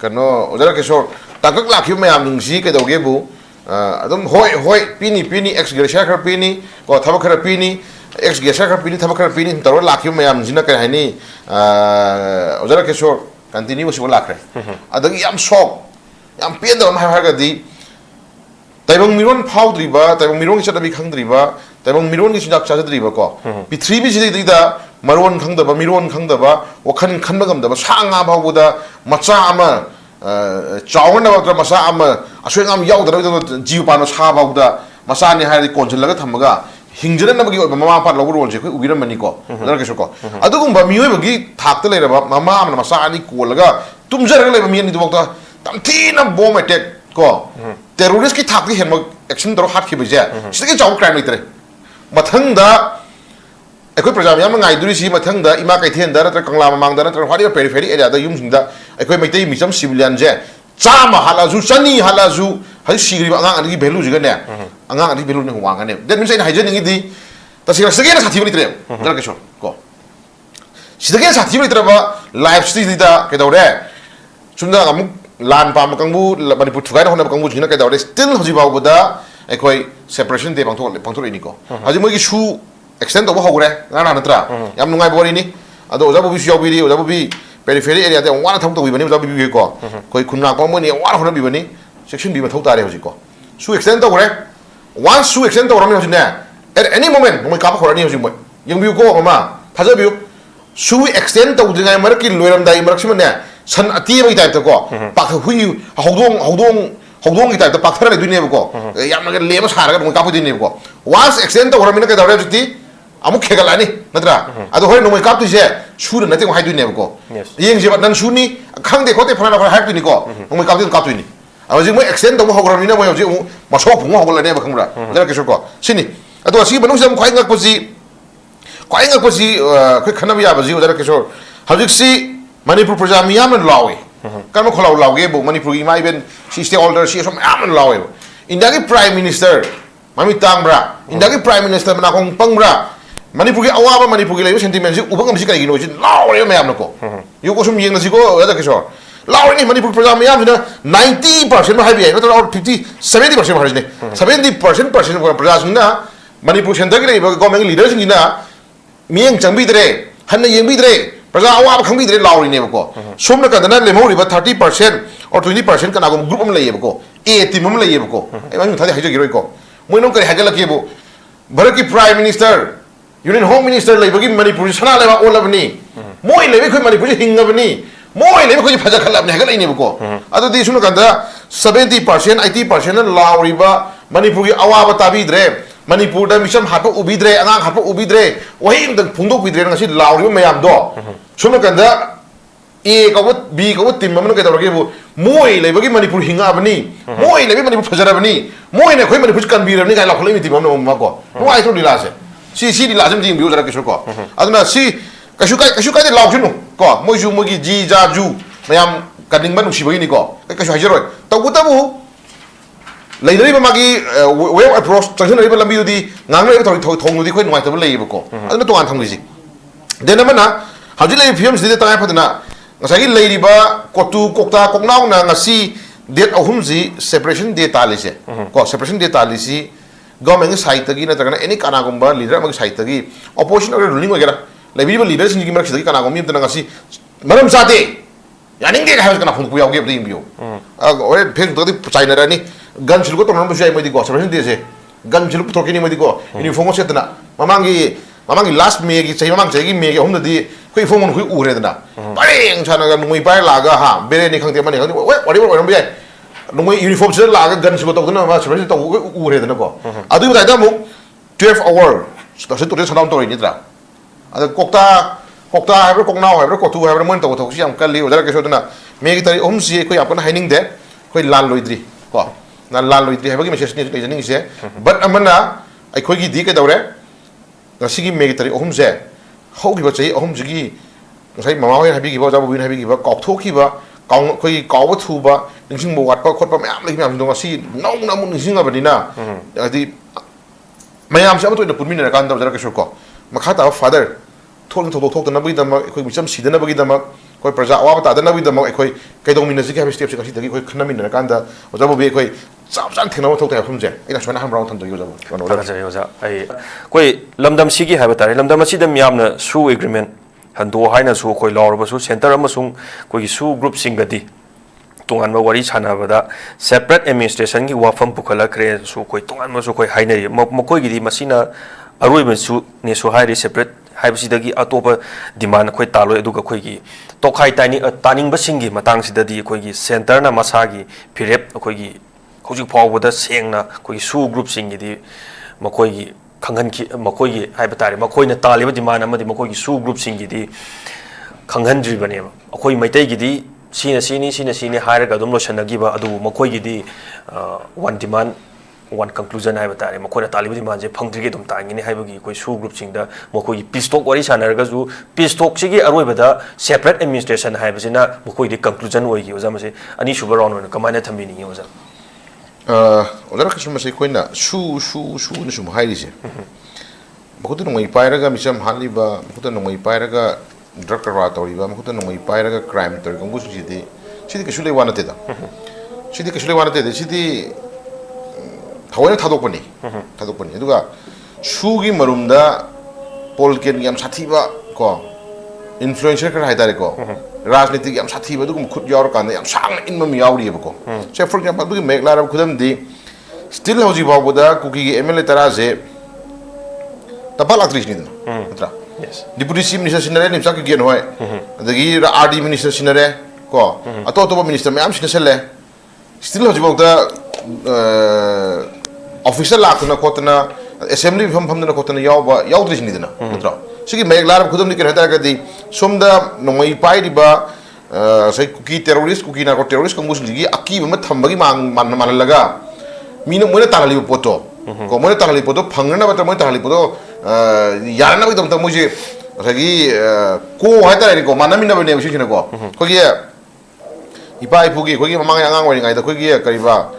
kano ojara ke sor tang kak lakhi mayam si ke doge bu adum hoi pini ex gresha kar pini ko thaba kar pini ex gesa ka pini thaba ka pini tor lakhi mayam jina ka hani ojara ke sor continue si lakre adagi yam shock yam pien da ma ha ga di taibang miron phawdri ba taibang miron ki chadabi khangdri ba taibang miron ki sidak chadri ba ko pitri bi ji da maron khangda ba miron khangda ba wakhan khanba gam da ba sanga ba boda macha ama chawna ba macha ama asoi ngam yaw da jiu pa no sa ba boda macha ni ha ri konjil laga thamaga hingjana na bagi mama pa logo role je khoi ugiram mani ko dara ke soko adugum ba mioi bagi thakta le ba mama amna masa ani ko laga tumjar le ba mi ani dubok tam thina bomb attack ko terrorist ki thakti hen action daro hat ki beja sigi jaw crime litre mathang da ekoi projam yam ngai duri si mathang da ima kai then da ra kangla mamang da ra hwari periphery area da yum sing da ekoi maitai mi cham civilian je chama halazu chani halazu hai sigri ba ngang ani value jiga ne angang ani value ne wang ane that means in hygiene ngi di ta sigra sige na sathi bali tre dara ke sor ko sige sathi bali tre ba life stage da ke dore chunda amuk lan pa ma kangbu manipur thugai na hona kangbu jina ke dore still hoji ba boda ekoi separation de pangthol ni ko haji moi gi su extend to ba hogre ngana natra yam nungai bori ni ado oja bu su yaw bi periphery area de wana tham to bi bani oja bi ko koi khunna ko mo ni wana hona bi bani section bi ma thau tare hoji ko su extend to gre once su extend to rami hoji na at any moment mo ka ba khorani hoji mo yang bi ko ma thaja bi su extend to dingai mar ki loiram dai mar sim ne san ati ba type to ko pa hui hodong ki type to pa thara le dunia ko yam na le ma sara ga mo ka pu din ne ko once extend to rami na ka dawre jiti amu khegalani natra ado hoi no mo ka tu je su na te mo hai dunia ko yeng je ba nan su ni khang de ko te phana ko hai tu ni ko mo ka tu ni 아버지 뭐 엑센 너무 하고 그러니 뭐 여지 뭐 쇼 봉어 하고 라네 뭐 그런 거라 내가 계속 거 신이 ꯑꯗꯣ ꯑꯁꯤꯒꯤ ꯃꯅꯨꯡꯁꯤꯗ ꯑꯃꯨꯛ ꯈ꯭ꯋꯥꯏ ꯉꯛꯄꯁꯤ ꯑꯩꯈꯣꯏ ꯈꯟꯅꯕ ꯌꯥꯕꯁꯤ ꯑꯣꯖꯥ ꯀꯤꯁꯣꯔ ꯍꯧꯖꯤꯛꯁꯤ ꯃꯅꯤꯄꯨꯔ ꯄ꯭ꯔꯖꯥ ꯃꯤꯌꯥꯝꯅ ꯂꯥꯎꯏ ꯀꯔꯝꯕ ꯈꯣꯜꯂꯥꯎ ꯂꯥꯎꯒꯦꯕꯨ ꯃꯅꯤꯄꯨꯔꯒꯤ ꯏꯃꯥ ꯏꯕꯦꯟ ꯁꯤ ꯁ꯭ꯇꯦꯛ ꯍꯣꯜꯗꯔ ꯁꯤ ꯑꯁꯣꯝ ꯃꯌꯥꯝꯅ ꯂꯥꯎꯋꯦꯕ ꯏꯟꯗꯤꯌꯥꯒꯤ ꯄ꯭ꯔꯥꯏꯝ ꯃꯤꯅꯤꯁꯇꯔ ꯃꯃꯤꯠ ꯇꯥꯡꯕ꯭ꯔꯥ ꯏꯟꯗꯤꯌꯥꯒꯤ ꯄ꯭ꯔꯥꯏꯝ ꯃꯤꯅꯤꯁꯇꯔ ꯃꯅꯥꯀꯣꯡ ꯄꯪꯕ꯭ꯔꯥ ꯃꯅꯤꯄꯨꯔꯒꯤ ꯑꯋꯥꯕ ꯃꯅꯤꯄꯨꯔꯒꯤ ꯂꯩꯕ ꯁꯦꯟꯇꯤꯃꯦꯟꯁꯤ ꯎꯕ ꯉꯝꯁꯤ ꯀꯔꯤꯒꯤꯅꯣ ꯁꯤ ꯂꯥꯎꯔꯦꯕ ꯃꯌꯥꯝꯅꯀꯣ ꯌꯨꯀꯣ ꯁꯨꯝ ꯌꯦꯡꯅꯁꯤꯀꯣ ꯑꯣꯖꯥ ꯀꯤꯁꯣꯔ ꯂꯥꯎꯔꯤꯅꯤ ꯃꯅꯤꯄꯨꯔ ꯄ꯭ꯔꯖꯥ ꯃꯌꯥꯝꯁꯤꯅ 90% ꯍꯥꯏꯕ ꯌꯥꯏ ꯅꯠꯇ꯭ꯔꯒ 70% ꯍꯥꯏꯔꯤꯁꯤꯅꯦ 70% ꯄ꯭ꯔꯖꯥꯁꯤꯡꯅ ꯃꯅꯤꯄꯨꯔ ꯁꯦꯟꯇꯔꯒꯤ ꯂꯩꯔꯤꯕ ꯒꯣꯔꯃꯦꯟꯒꯤ ꯂꯤꯗꯔꯁꯤꯡꯁꯤꯅ ꯃꯤꯠꯌꯦꯡ ꯆꯪꯕꯤꯗ꯭ꯔꯦ ꯍꯟꯅ ꯌꯦꯡꯕꯤꯗ꯭ꯔꯦ ꯄ꯭ꯔꯖꯥ ꯑꯋꯥꯕ ꯈꯪꯕꯤꯗ꯭ꯔꯦ ꯂꯥꯎꯔꯤꯅꯦꯕꯀꯣ ꯁꯣꯝ ꯅꯥꯀꯟꯗꯅ ꯂꯦꯝꯍꯧꯔꯤꯕ 30% or 20% ꯀꯅꯥꯒꯨꯝꯕ ꯒ꯭ꯔꯨꯞ ꯑꯃ ꯂꯩꯌꯦꯕꯀꯣ A ꯇꯤꯝ ꯑꯃ ꯂꯩꯌꯦꯕꯀꯣ ꯑꯩ ꯃꯃꯤꯡ ꯊꯥꯗꯤ ꯍꯥꯏꯖꯒꯤꯔꯣꯏꯀꯣ ꯃꯣꯏꯅ ꯀꯔꯤ ꯍꯥꯏꯒꯠꯂꯛꯀꯦꯕꯨ ꯚꯥꯔꯠꯀꯤ prime minister union home minister लेबगी मणिपुर सना लेबा ओलबनी मोय लेबे खै मणिपुर हिंगबनी मोय लेबे खै फजा खलबनी हगल इनेबको अदुदी सुन कंदा 70% 80% लावरिबा मणिपुर की अवाब ताबीद्रे मणिपुर दा मिसम हाप उबिद्रे अंगांग हाप उबिद्रे वही फुंदोक बिद्रे ngasi लावरिबा मयाम दो सुन कंदा ए कबो बी कबो टीम मन के दरगेबु मोय लेबगी मणिपुर हिंगाबनी मोय लेबे मणिपुर फजरबनी मोय ने खै मणिपुर कनबीरबनी गाय लाखलै मिति मम मको नुआइ थो दिलासे सी लाजम दिन बिउ जरा किशोर को अदुना सी कशु काय लाउसनु को मोयजु मोगी जी जाजु मयाम कनिंग बन उसिबगी नि को कशु हाजरोय तबुतबु लेनरिबा मागी वे अप्रोच चंगनरिबा लंबी दुदी ngangreba thongudi khoi nuai tabla leyeba ko aduna tongan thamgisi denamana hauji lei film sidi tangai phadana ngasagi leiriba kotu kokta koknaw na ngasi date ahum ji separation day talise ko separation day talisi government side tagi na tagana any kana gumba leader amagi side tagi opposition or ruling wagera lebiba leaders ni gimarak sidi kana gummi tana ngasi maram sate yaning de ha kana phung pu yawge bdi biu ore facebook tagi china rani gun chilgo to nambu jai modi go separation day se gun chilgo to kini modi go uniform setna mamangi last me gi chai mamang chai gi me gi hom di khoi phone khoi ure dana pareng chana ga nungui pai la ga ha bere ni khangte mani khangte we wari wari bi nungui uniform se la ga gun chilgo to dana ma separation to ure dana ko adu ba da mu 12 hour to se to re sanam to ni tra ada kokta haibra koknaw haibra kotu haibra mon to to si am kalli odara ke so dana me gi tari om si khoi apana haining de khoi lan loidri ko na lan loidri haibagi message ni janing se but amana ai khoi gi di ke dawre ngasi gi me gi tari om se hogi ba chai om ji gi ngai mama hoi habi gi ba jabu bin habi gi ba kok thoki ba kaung khoi kaw ba thu ba ningsing bo wat pa khot pa mayam lai mayam dong ngasi nau na mun ningsing abani na adi mayam sa to ina purmin na kan da jara ke shur ko makha ta father thol thok na bagi dama khoi misam sidana bagi dama khoi praja awa ta da na bagi dama khoi kai dong min na ji ka step se kasi dagi khoi khna min na kan da jabu be khoi chap chan thina thok ta phum je ina shona ham round than do yo jabu kana ja yo ja ai koi lamdam si gi haba tare lamdam si dam yamna su agreement hando haina su khoi lawrba su center amasung koi su group singadi tongan ba wari chana bada separate administration gi wafam pukhala kre su koi tongan ma su koi hainari mokoi gi masina aroi ba su ne su hairi separate haibsidagi atopa demand khoi taloi aduga khoi gi tokhai taning ba singi matang sidadi khoi gi center na masagi phirep khoi gi hojik phawbada sengna khoi su group singi di makoi gi khanghan ki makoi gi haiba tare makoi na taliba demand amadi makoi gi su group singi di khanghan dri bane khoi maitai gi di sini hairaga dum lo shanagi ba adu makoi gi di one demand one conclusion haiba tare makoi na taliba demand je phangdri ge dum tangi ni haiba gi koi su group sing da makoi gi peace talk wari sanarga ju peace talk sigi aroi bada separate administration haiba sina makoi di conclusion oi gi oja mase ani subar round na kamana thambi ni oja odara kashma se koina su na sum hairi se makutu ngai pairaga misam haliba makutu ngai pairaga drug karwa toriba makutu ngai pairaga crime tor kongu sidi kashule wana te da sidi thawena thadokpani aduga sugi marumda polken yam sathiba ko influencer kar haidare ko rajniti yam sathiba dugum khut yaur kan yam sang inma mi yauri ko say for example dugi megla rab khudam di still hoji babuda kuki mla taraje tabal actress ni dna yes deputy chief minister sinare ni chak gen hoy adagi rd minister sinare ko ato minister me am sinaselle still hoji babuda official lakna kotna assembly pham kotna yaudris ni dna natra sigi meg larab khudum ni kerata ga di somda nomai pai diba sai kuki terrorist kuki narco terrorist kongus ligi aki ma thambagi man laga mina moina tarali poto ko mo ta hali podo phangna ba ta mo ta hali podo yarna ba ta mo je sagi ko hai ta ni ko manami na ba ne shi ne ko ko gi ipa ipugi ko gi mamang yang wari ngai da ko gi kari ba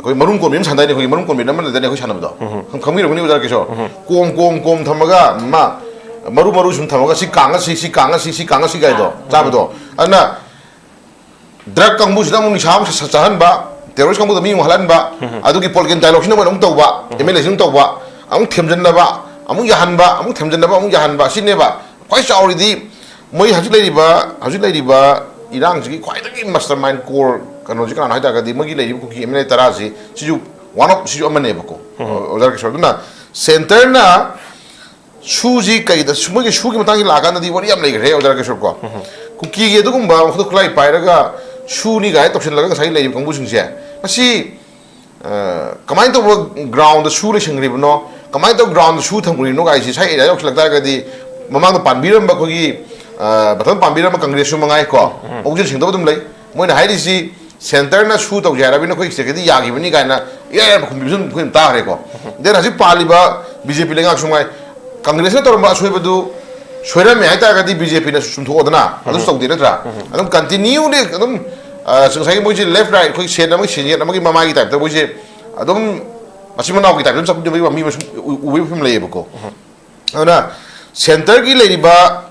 ko marum ko min chandai ni ko marum ko min na da ne ko chanam do khamgi ro ni udar ke so kom thamaga ma maru sum thamaga si kanga si gai do cha ba do ana drug kang bu sidam ni sham sa chahan ba terrorist kang bu mi halan ba adu ki polgen dialogue na nong tau ba emele sing tau ba amung themjan na ba amung yahan ba amung themjan na ba amung yahan ba sin ne ba kwai chauri di moi haju lai ba irang ji kwai da ki mastermind core kano ji kana haida ga di magi lai ku ki emele taraji si ju one of si ju amane ba ko odar ke so na center na shuji kai da sumagi shugi matang ki laga na di wari am lai gre odar ke so ko ku ki ge dugum ba khu khlai pai raga shuni ga toksin laga sai lai kang bu sing se asi kamai to ground shu le sing ri no kamai to ground shu thang ri no ga si sai ya yok lagda ga di mamang pan biram ba ko gi batham pan biram congress su mangai ko ogje sing do dum lai moi na hairi si center na shu to jara bi no ko se ga di ya gi ni ga na ya ko bi sun ko ta re ko den asi pali ba bjp le ga sumai congress na to ba soi ba du soira me haita ga di bjp na sum tho odana adu sok di ra adum continue le adum sai mo ji left right ko se na mo se na mo gi mama gi type to mo ji adum asi mana gi type dum sab di mi mi u film le ko ana center ki le ba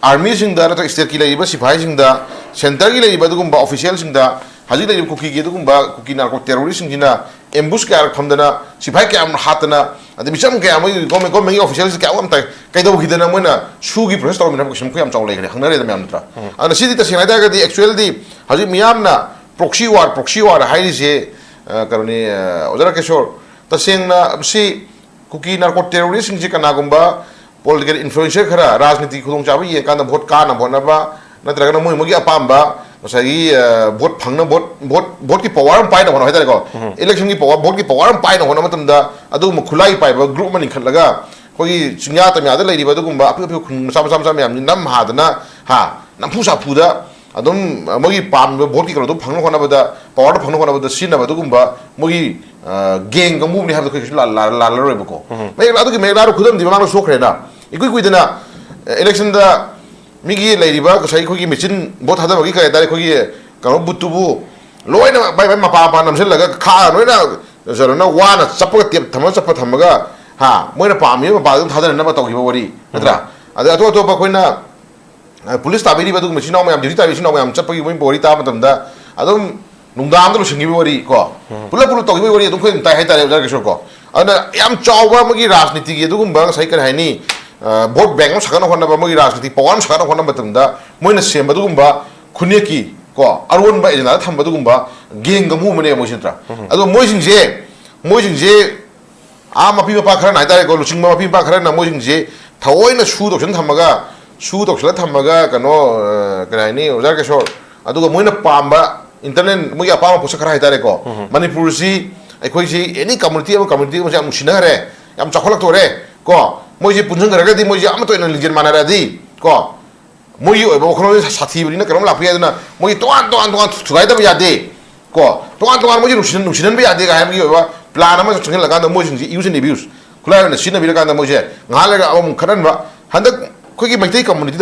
army sing da to state ki le ba sipai sing da center ki le ba dugum ba official sing da haji le ko ki ge dugum ba ko ki na ko terrorist sing jina ambush ka khamdana sipai ka am hatana adi bicham ka am ko me official ka am ta kai do hidana mo na shu gi process to me na ko sim ko am chaw le khang na re da me am tra ana sidi ta sinai da ga di actual di haji miyam na proxy war hai ri je karoni ojara keshor ta sing na si kuki narco terrorist sing ji kana gumba political influencer khara rajniti khudong chabi ye kan vote ka na bona ba na tra ga mo gi apam ba sai vote phangna vote ki power pai na bona hai ta ko election ki power vote ki power pai na bona matam da adu mu khulai pai ba group mani khallaga ko gi chinya ta mya da lai ba du gumba apu khun sam myam nam ha da na ha nam phu sa phu da adum mogi pam vote ki karo du phangna khona ba da power phangna khona ba da sin na ba du gumba mogi gang ga move ni ha da ko la roi ba ko me la du ki me la ru khudam di ma so khre na ikui dana election da migi lai riba ko sai ko gi machine vote hada ba gi ka da ko gi karo butu bu loi na bai ma pa nam sel laga kha noi na zaro na wa na chapka tep thama chapa thamaga ha moi na pa mi ba dum thada na ba to gi ba wari natra ada to ba ko na police ta biri ba du machine na ma am dirita machine na ma am chapa gi moi bori ta ma tam da adum nungdam da singi wari ko pula to gi wari dum ko tai hai ta le da ke ko ana yam chawa ma gi rajniti gi dugum ba sai kar hai ni vote bank sakana honna ba mogi rajniti power sakana honna batumda moina sem badugumba khuneki ko arwon ba ejana tham badugumba geng ga mu mane mo sintra ado moijing je a ma pi pa khara na dai ko luching ma pi pa khara na moijing je thaoina shu do chen thamaga kano kanai ni ojar ke shor ado moina pamba internet mogi apa ma pusa khara dai ko manipur si ai ji any community mo jam sinare am chakholak to re ko moji punjung gara di moji am to ina lijen manara di ko moji oi bo khoro sathi bri na karam la pya na moji toan thugai da ya de ko toan moji nusinan bi ya de ga ham gi ba plan ama chung la ga da moji ji use and abuse kula na sin bi ga da moji ngale ga am kharan ba handak ko gi maitai community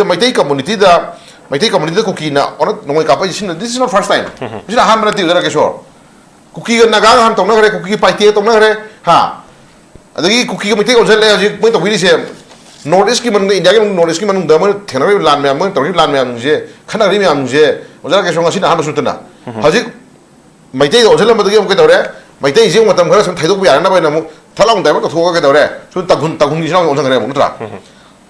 da ko ki na on no ka pa sin this is not first time this is ham na ti da ke shor ku ki na ga ham tong na gare ku ki pai te tong na gare ha adagi kuki ko mite ko jale ji moi to wi se notice ki man india ke notice ki man da mo thena ri lan me mo to ri lan me am je khana ri me am je ojara ke songa sin han su tna haji maite ko jale ma dagi mo ke dore maite ji mo tam khara sun thaidok bi ara na ba na mo thalong da mo to tho ke dore sun tagun ni sina ko ngare mo tra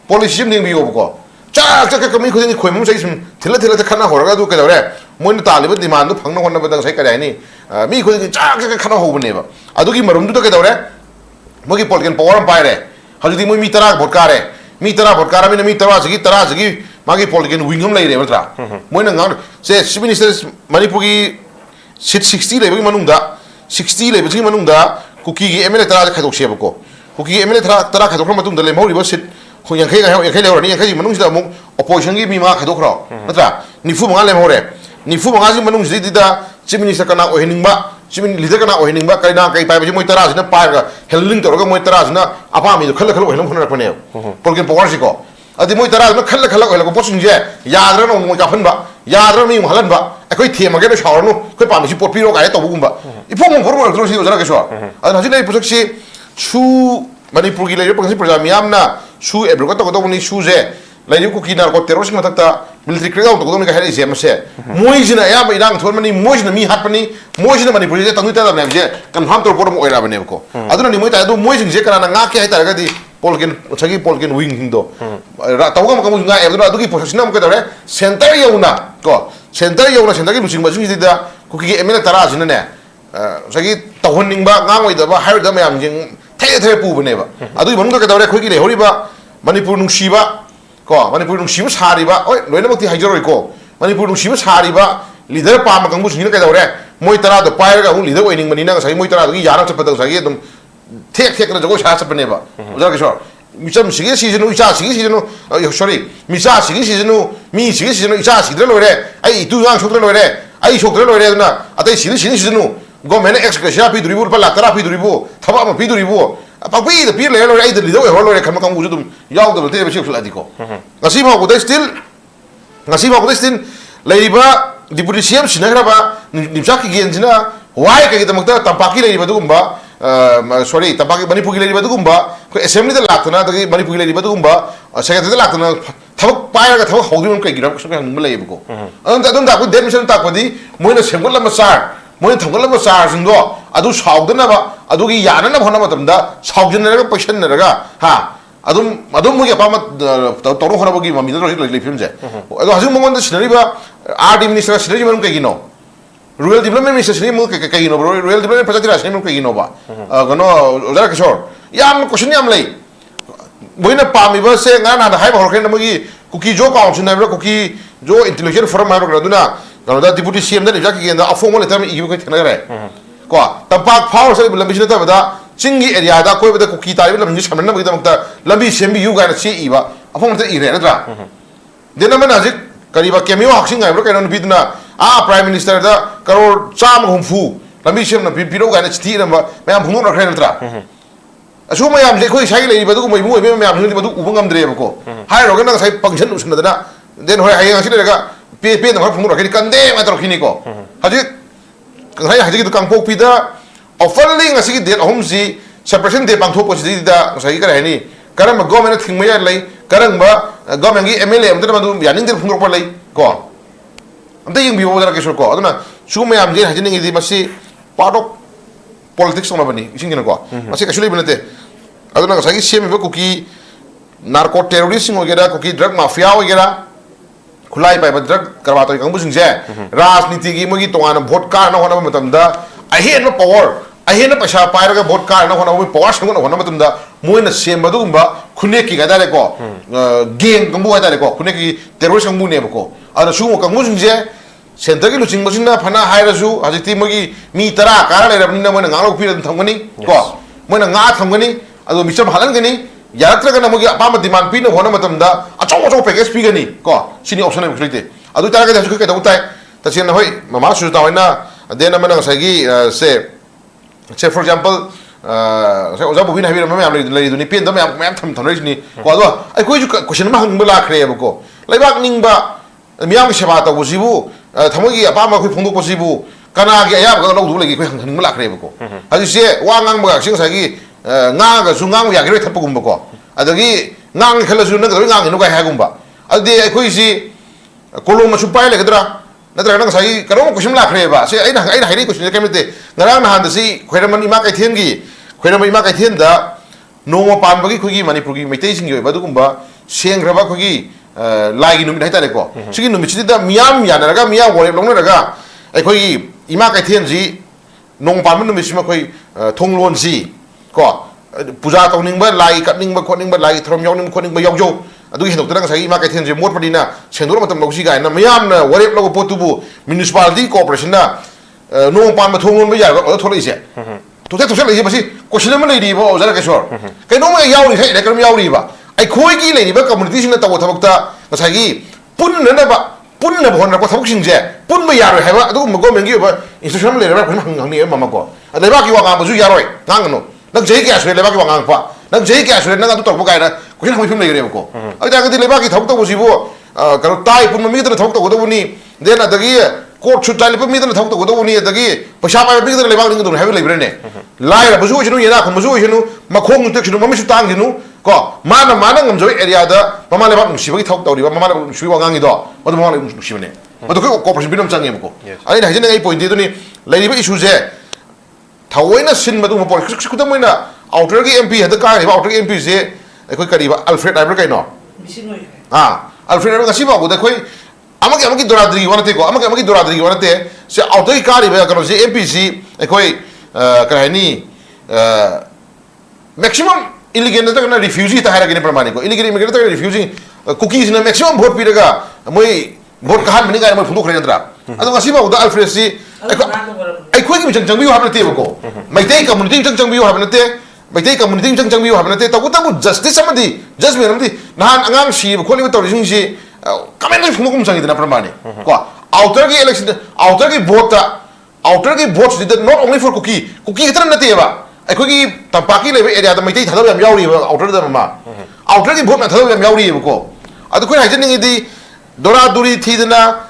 policy ning bi ko cha ka mi ko ni khoi mo sai sun thila khana horaga du ke dore mo ni taliba demand du phangna honna ba da sai ka ni mi ko ni cha ka khana ho bne ba adugi marum du to ke dore mogi political power pai re hajudi moi mitara vote kare mi na mitara sigi magi political wingam lai re matra moi na ngang se chief minister manipur gi seat 60 le manung da 60 le bi manung da kuki gi mla tara khadok se ko kuki gi mla tara khadok ma tum da le mori ba sit khu yang khai le ni yang khai manung da mu opposition gi mi ma khadok ro matra ni fu ma le hore ni fu ma ji manung ji da chief minister kana o hining ba simin leader kana ohining ba kai na kai pai ba moi tara sina pai ga helling tor ga moi tara sina apa mi khal khal ohilam khona rakne polkin power si ko adi moi tara na khal khal ohilam ko posing je yadra no moi ka phan ba yadra mi halan ba akoi thema ga no shawar no koi pa mi si pot piro ga to bu ba ipong mo formo ro si ojara ke so ad na jinai pusak si chu manipur gi le pang si praja miam na chu ebro ko to ni chu je lai ku ki na ko terrorist ma takta military crackdown to ko ni ka heri je ma se moi jina ya ba idang thon mani moi jina mi hat pani moi jina manipur je tangu ta na je confirm to por mo oira bane ko aduna ni moi ta do moi jing je kana nga ke ta ga di polkin chagi polkin wing hindo ra taw ga ma nga ebro adu ki position am ka dare center yona ko center ki luching ba jing di da ku ki emela tara jina ne chagi tawhon ning ba nga ngoi da ba hair da ma yam jing thai pu bane ba adu mon ka dare khoi ki le hori ba manipur nung shiba ko manipur nung shiba sari ba oi loina mukti hajaroi ko manipur nung shiba sari ba leader pa ma kangbu sini ka dore moi tara do pair ga hu leader oining mani na sai moi tara do yana chapa da sai dum thek na jogo sha chapa ne ba ujara ke shor micham sige season ucha sige season sorry misa sige season mi sige season ucha sige lore ai tu yang shokre lore ai shokre lore na atai sige season go mena ex ka sha pi duribu pa la tara pi duribu thaba ma pi duribu pa pi de pi le lore ai de leader ho lore kham kangbu dum yaw de te be shi khla di ko ngasi ma ko de still leiba deputy CM sinagra ba nimsa ki gensina why ka kita makta tampaki leiba dugumba sorry tampaki manipur ki leiba dugumba ko assembly da latna da manipur ki leiba dugumba secretary da latna thawak paira ga thawak hogim kai giram ko sang leiba ko adum da ko demission ta ko di moina sengol lama sar moina thangol lama sar sindo adu saudna ba adu gi yana na bhona matam da saujna ga patient na ga ha adum mo ya pa ma toro hona bogi ma mi do le film je ado hajum mongon da sinari ba art minister sinari man kai gino rural development minister sinari mo kai gino bro rural development project ra sinari mo kai gino ba gono ojara kishor yam question yam lei boina pa mi ba se ngana da hai ba horken mo gi kuki jo council na bro kuki jo intelligent forum ma bro duna gono da deputy CM da ja ki genda afo mo le tam i ko thena gare ko tapak power se lambi sina ta ba chingi area da koi bada kuki tai lam ni samna ma da lambi sembi yu ga na chi iba afong ta ire na tra dena man ajik kariba kemio action ga bro kanon bidna prime minister da karor cham humfu lambi sem na piro ga na chi na ma yam phung na khre na tra asu ma yam le khoi sai le ba du mai mu me yam ni ba du ubangam dre ba ko hai ro ga na sai function usna da na den hoi hai ga si le ga pe na phung na khri kan de ma tro khini ko ajik hai ajik du kang pok pi da offering asigi date ahum si separation day bang thopo si da sai ka rani karam government thing mai lai karang ba government gi MLA am da ma du yaning dir phung ro lai ko am da ying bi bo da ke so ko aduna su mai am ge hajini ngi di masi part of politics ma bani sing ne ko masi ka shuli binate aduna sai gi semi ba ku ki narco terrorist ho gera ku ki drug mafia ho gera khulai pai ba drug karwa to kang bu sing je rajniti gi mo gi tonga na vote card na hona matam da ahen no power ahen paisa paira ga vote card na hona mo power sing na hona matum da moina sem badu gumba khune ki ga dare ko gang gumbu ga dare ko khune ki terrorist gumbu ne ko ana su mo kang mu je center ki luching machine na phana haira su ajiti mo gi mi tara kara le rabni na moina ngalo pi ran thamgani ko moina nga thamgani ado micham halan gani yaraktra ga na mo gi apa ma demand pi na hona matum da acho package pi gani ko sini option ne khite adu tara ga su ka da utai ta chen na hoi mama su ta hoina then amana sagi say for example say oja bubin habi ma am le du ni pen da ma tham tham ni ko do ai ko ju question ma hang bala khre ba ko laibak ning ba miyam seba ta bujibu thamogi apa ma khoi phungdu bujibu kana gi ayab ga lo du le gi khoi hang bala khre ba ko aju se wa ngang ba sing sagi nga ga su ngang ya gi thap gum ba ko adagi ngang khala su na ga ngang no ga ha gum ba adi ai khoi si kolom ma su pai le gadra natra nang sai karo ko shimla khre ba se aina hairi ko shine kemite ngarang na han si khairam ima kai then gi khairam ima kai then da no ma pan bagi khogi manipur gi meitei sing gi ba du kumba seng raba khogi lai gi numi dai ta le ko sigi numi chi da miyam ya na ga miyam wo long na ga ai khogi ima kai then ji nong pan numi sima khoi thonglon ji ko puja tong ning ba lai kat ning ba khon ning ba lai throm yong ning khon ning ba yong jo adu hi doktor sai ma ka then je mot padina chendor matam logi ga na mayam na warep logo potubu municipality corporation na no pan ma thongon ba ya ga tholai se to te to se le basi question ma le di bo zara ke shor kai no ma yaw ni sai le kam yaw ri ba ai khoi gi le ni ba community sin na taw thabak ta sai gi pun na ba punna bon ko thok sing je pun ma yaroi ha ba du ma government gi ba institution le ba hang ni ma ko le ba ki wa ga ba ju yaroi ngang no nak je ki asre le ba ki wa ngang pa nak je ki asre nak du tok ba kai na ko hang phim le re ko a ja ga di le ba ki thok to bu si bu ka tai pun ma mi da thok to ko ni de na da gi court chu tai le mi da thok to ko ni da gi pasha pa bi da le ba ni du ha le bre ne lai ra bu ju chu ni na ko bu ju chu ma khong tek chu ma mi chu tang chu ko mana ngam jo area da mama le ba nu shi ba ki thok to ri ba mama le nu shi wa ngang gi do ma mama le nu shi ne ma do ko cooperation binam chang ko ai na hajin ai point du ni lai ba issue je thawai sin ma du ma pol ku da moina outer gi mp hada ka ri ba outer gi mp je ai kari ba alfred ai kai no alfred ai ga si ba ko da koi amagi doradri wanate ko amagi doradri wanate se outer gi ka ri ba ka je mp si ai koi ka ni maximum illegal na refugee ta hara gine pramani ko illegal immigrant ta refugee cookies na maximum vote pi daga moi vote ka han mani ga moi phulu khre ndra ado ngasi ba uda alfred si ai khoi gi chang biu habna te ko mai te community chang biu habna te mai te community chang biu habna te ta ku justice amadi judgment amadi nahan angang si ko li to ring si kamen ni phulu kum chang idna pramani ko outer gi election outer gi vote did not only for cookie kitan na te ba aikogi tampaki lebe area da maitai thadab yam yauri outer da ma outer gi vote na thadab yam yauri ko adu khoi hajin ngi di dora duri thidna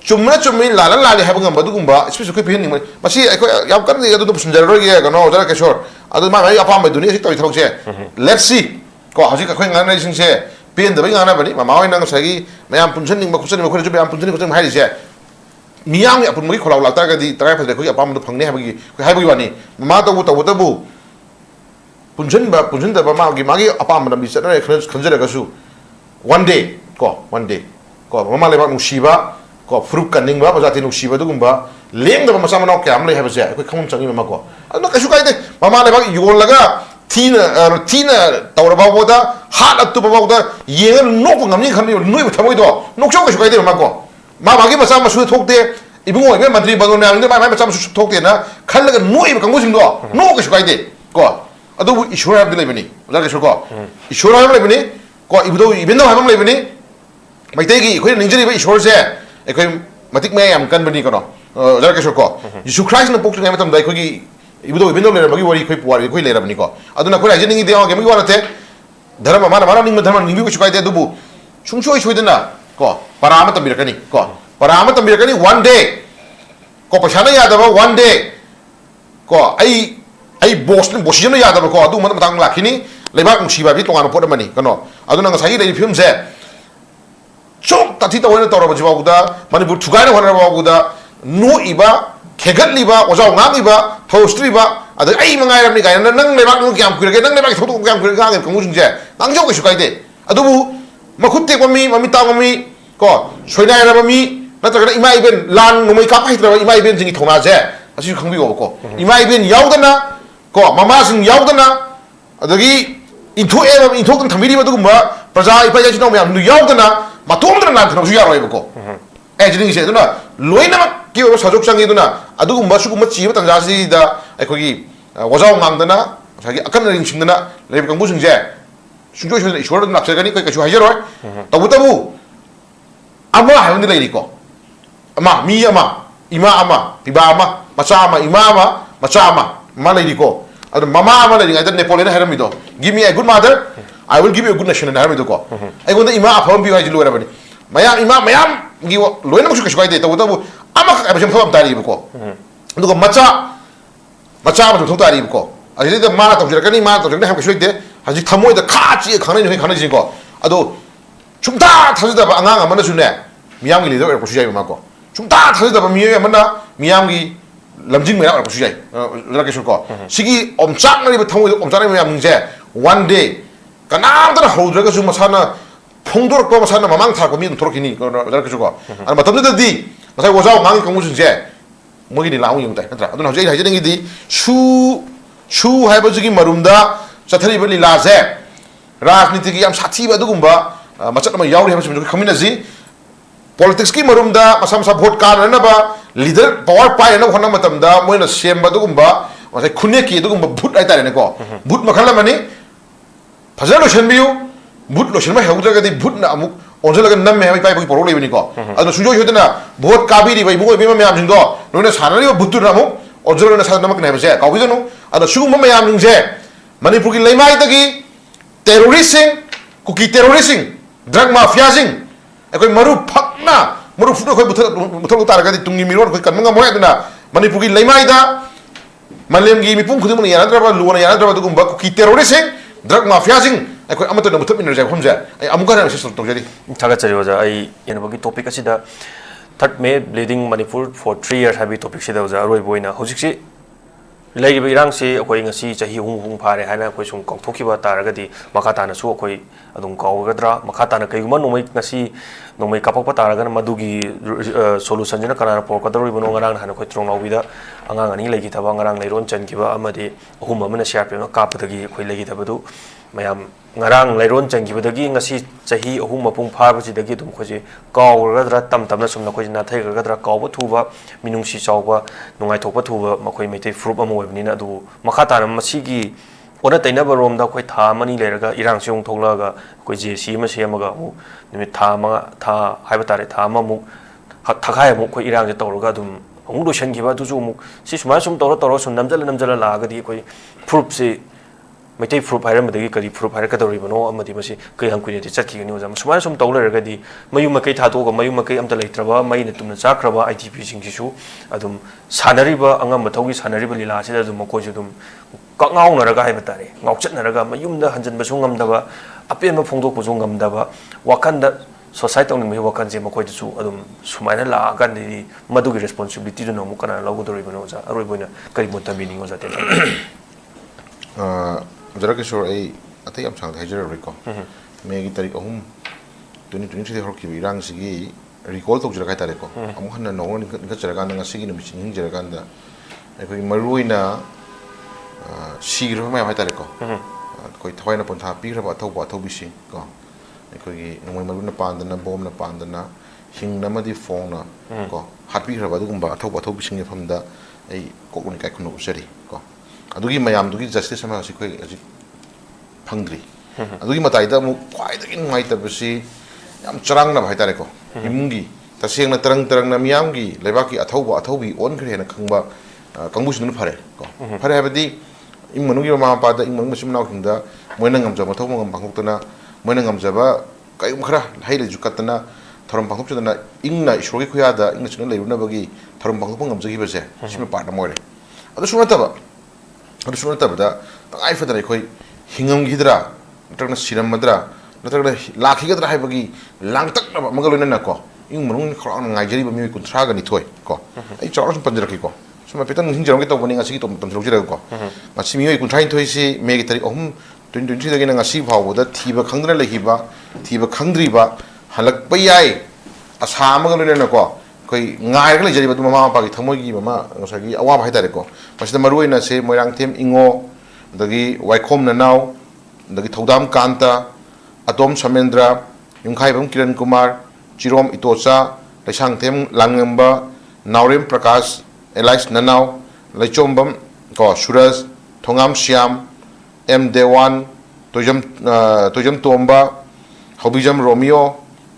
chumna chummi lala lali habang ngam badugumba especially khoi phin ni masi aiko yam kan ni adu sunjar ro gi ga no dara keshor adu ma mai apam duni sik toi thok che let's see ko haji ka khoi ngan nai sing che pen da bai ngana bani ma mawai nang sagi mayam punchen ning ma kusen ma khoi ju mayam punchen ko hai che miyang ni apun magi kholau lakta ga di tarai phade khoi apam du phangne habagi khoi hai bagi wani ma to bu punchen da ba magi apam na bi sa na khanjera ga su one day ko mama le ba nu shiba ko fruit kaning ba jati nu shiba du gumba leng da ba masa mana kyam le ha ba se khoi khamum changi ma ko anu ka su kai de mama le ba yol laga tina tawra ba boda hat at tu ba boda yeng no ko ngamni khamni noi ba thamoi do nok chok ka su kai de ma ko magi masa ma su thok de ibungo ge mandri ba na ngi ma masa ma su thok de na khal laga noi ba kangu jing do no ka su kai de ko adu ishora ab le bani la ka su ko ishora ab le bani ko ibendo ha bang le bani mai te gi khoi ningjari ba ishor se e khoi matik me yam kan bani ko no la ka su ko Jesus Christ na pok ngai matam dai khoi gi ibendo le ba gi wari khoi puari khoi le ra bani ko adu na khoi ajin ngi de ge mi warate dharma mana ning dharma ning bi ko su kai de dubu chungchoi choidena ko parama tambirkani ko parama tambirkani one day ko pashana yadaba one day ko ai boss ni bosjina yadaba ko adu matang lakhini lebak mushiba bi tongan pot mani kano adu nang sai dei film se chok tati ta wona tawra bajiba guda manipur thugai na wona ba guda no iba khegat liba oja ngam iba thostri ba adu ai mangai ram ni ga nang lebak nu kyam kurege nang lebak thotu kyam kurege ga ko mujing je nang jo ko shukai de adu bu makutte ko mi mami ta ko mi ko soina ra mi na ta ima iben lan no mai ka pai tra ima iben jingi thona je asi khangbi go ko ima iben yaudana ko mama sing yaudana adagi intho kan thamiri ba dugumba praja ipa ja chino myam nu yaudana matom dra nan thona su ya roi ko ejing se duna loina ki o sajok changi duna adugumba sugumba chi ba tanja si da aikogi wajao ngangdana sagi akan ring singdana lebe kangbu sing je sunjo shwe ishwar na chagani kai kachu hajar roi tabu ama hayon dai ko ama mi ama ima ama tiba ama macha ama ima ama macha ama malai ko adu mama ama lai ngai nepal na haram do give me a good mother I will give you a good nation na haram do ko ai gonda ima afam bi hai lu ra bani mayam gi loina mu shukai de tabu ama ka ba jam tham tari ko ndu ko macha ma thong tari ko ai de ma ta jira kani ma ta jira ha ka shoi de 하지 타모이다 카치 가는 거 아도 좀다 타지다 봐 안강 아마나 주네 미양기 리더 이렇게 주자이 맞고 좀다 타지다 봐 미양이 아마나 미양기 람징 메라 이렇게 주자이 이렇게 줄 거 시기 엄청나게 타모이다 엄청나게 문제 one day 가나다나 호드가 좀 사나 풍도록 거 사나 마망 타고 미는 도록이니 이렇게 줄 거. 아니 맞던데디 맞아 고자 망이 공무진제 뭐기니 나온 용다. 그러니까 아도 나중에 하지 댕기디 슈 하이버즈기 마룸다 자타리버 리라제 라जनीति기 याम साथीबा दुगुम्बा मचतमा यावरि हमसे जो खमिनजी politics की मरुमदा मसा vote काननबा leader power पाय न होना मतमदा Moina सेमबा दुगुम्बा मसे खुने की दुगुम्बा भूत आइतारे neko भूत मखलमनि फजर लोशनबियु भूत लोशनमा हेउद्रगदि भूत ना अमुक onjalaga namme hai pai poro lebini ko adu sujo yodana vote kabiri bai bungo bima mayam jingdo noina sanari butu ramu onjalaga sa namak ne base ka biganu adu sugum mayam jingje manipur ki leimai tagi terroristing kuki terroristing drug mafia sing ekoi maru phakna maru fudo khoi buthal utaraga di tungi miron khoi kanmanga moy aduna manipur ki leimai da malem gi mipung khudum ni yanadraba luwana yanadraba dugumba kuki terroristing drug mafia sing ekoi amato na muthap innerja khomje ai amuka na sisol tongjari thagachari oja ai yenabagi topic asida third May bleeding Manipur for 3 years habi topic sida oja aroi boina hojiksi legiba irang se akoi ngasi chahi hung phare haina akoi sum kauthokiba taragadi makata na su akoi adum kawgadra makata na kaiguma nomai ngasi nomai kapakpa taraga madugi solution jina kana porkadari bono ngarang hana khoi trong nawida angang ani legi thaba ngarang leiron chankiba amadi ahum amana share pe kapdagi khoi legi thabadu mayam ngarang leiron changgibadagi ngasi chahi ahum mapung pharbachidagi dum khoji kawradra tamtamna sumna khoi na thaigadra kawba thuba minungsi chawba nungai thokpa thuba makhoi meite fruit amo webnina adu makhata na masigi ona tainaba romda khoi tha mani leraga irang siung thoglaga khoi jesi ma semaga mu nimit tha ma tha haiba tare tha ma mu thakai mu khoi irang je tawraga dum amu do shangiba du ju mu si suma sum tawra sum namjala laga di khoi fruit se Maitai fruit hire madagi kari fruit hire kadori bano amadi masi kai hangkuini ti chatki gani ozam sumana sum tawla ragadi mayu makai thado ga mayu makai amta leitraba mai na tumna chakraba ITP singkisu adum sanariba angam mathaugi sanariba lila sida adum makoi dum kakngau naraga haiba tare ngauchat naraga mayumda hanjan basu ngamdaba apen ma phongdok busu ngamdaba wakanda society ong mai wakan je makoi su adum sumaina la kan di madugi responsibility do no kana lagodori bano oza aroi boina kari monta meaning oza te जरा के शोर ए अते हम सांग हाइजर रिको Maggi तारीख अहुम 2023 Har ki इरांग सिगी recall तो जरा कायता रेको अमु हन नोंग निक जरा गांदा सिगी नु मिसिंग जरा गांदा एकोई मरुइना सिगिरो मा हाइता रेको कोई थवाइना पंथा पिरबा थौबा थौबिसि को एकोई नोंग मरुना पांदना बोमना पांदना हिंगना मदि फोंना को हापिरबा दुगुंबा थौबा थौबिसिंग फमदा ए कोकुनि काय खुनो सरी को अदुगी मयाम दुगी justice sama si koi aji phangdri adugi matai da mu kwai da kin ngai ta basi yam charang na bhai ta re ko imgi ta seng na tarang na miyam gi leba ki athaubi on khre na khangba kangbu sun phare ko phare habadi im manugi ma pa da im manu sim naw hingda moina ngam jaba thau ngam bangok tana moina ngam jaba kai khra hai le jukatna thorom bangok chana ingna ishrogi khuya da ingna chuna leiruna bagi thorom bangok ngam jagi base sime pa da moire adu suna ta ba adu suna ta bada tangai fadra khoi hingam gidra natrakna siram madra natrakna lakhi gadra hai bagi langtak na magalona na ko ing munung khorang ngai jari ba mi kunthra ga ni thoi ko ai chawra sum panjara ki ko suma petan hin jarong ki to bani ngasi ki tom jira ko ngasi mi kun thai thoi si me gi tari ohum 2020 da gi na ngasi bhaw da thiba khangdra lehi ba thiba khangdri ba halak pa yai asa magalona na ko koi ngai ga le jari ba mama pa gi thamoi gi mama ngasa gi awa bhai tare ko masida marui na se moirang them ingo dagi waikhom na naw dagi thodam kanta atom samendra yungkhaibam kiran kumar chirom itocha laisang them langamba naurem prakash elias nanaw laichombam ko suraj thongam syam m dewan tojam tomba Haobijam romeo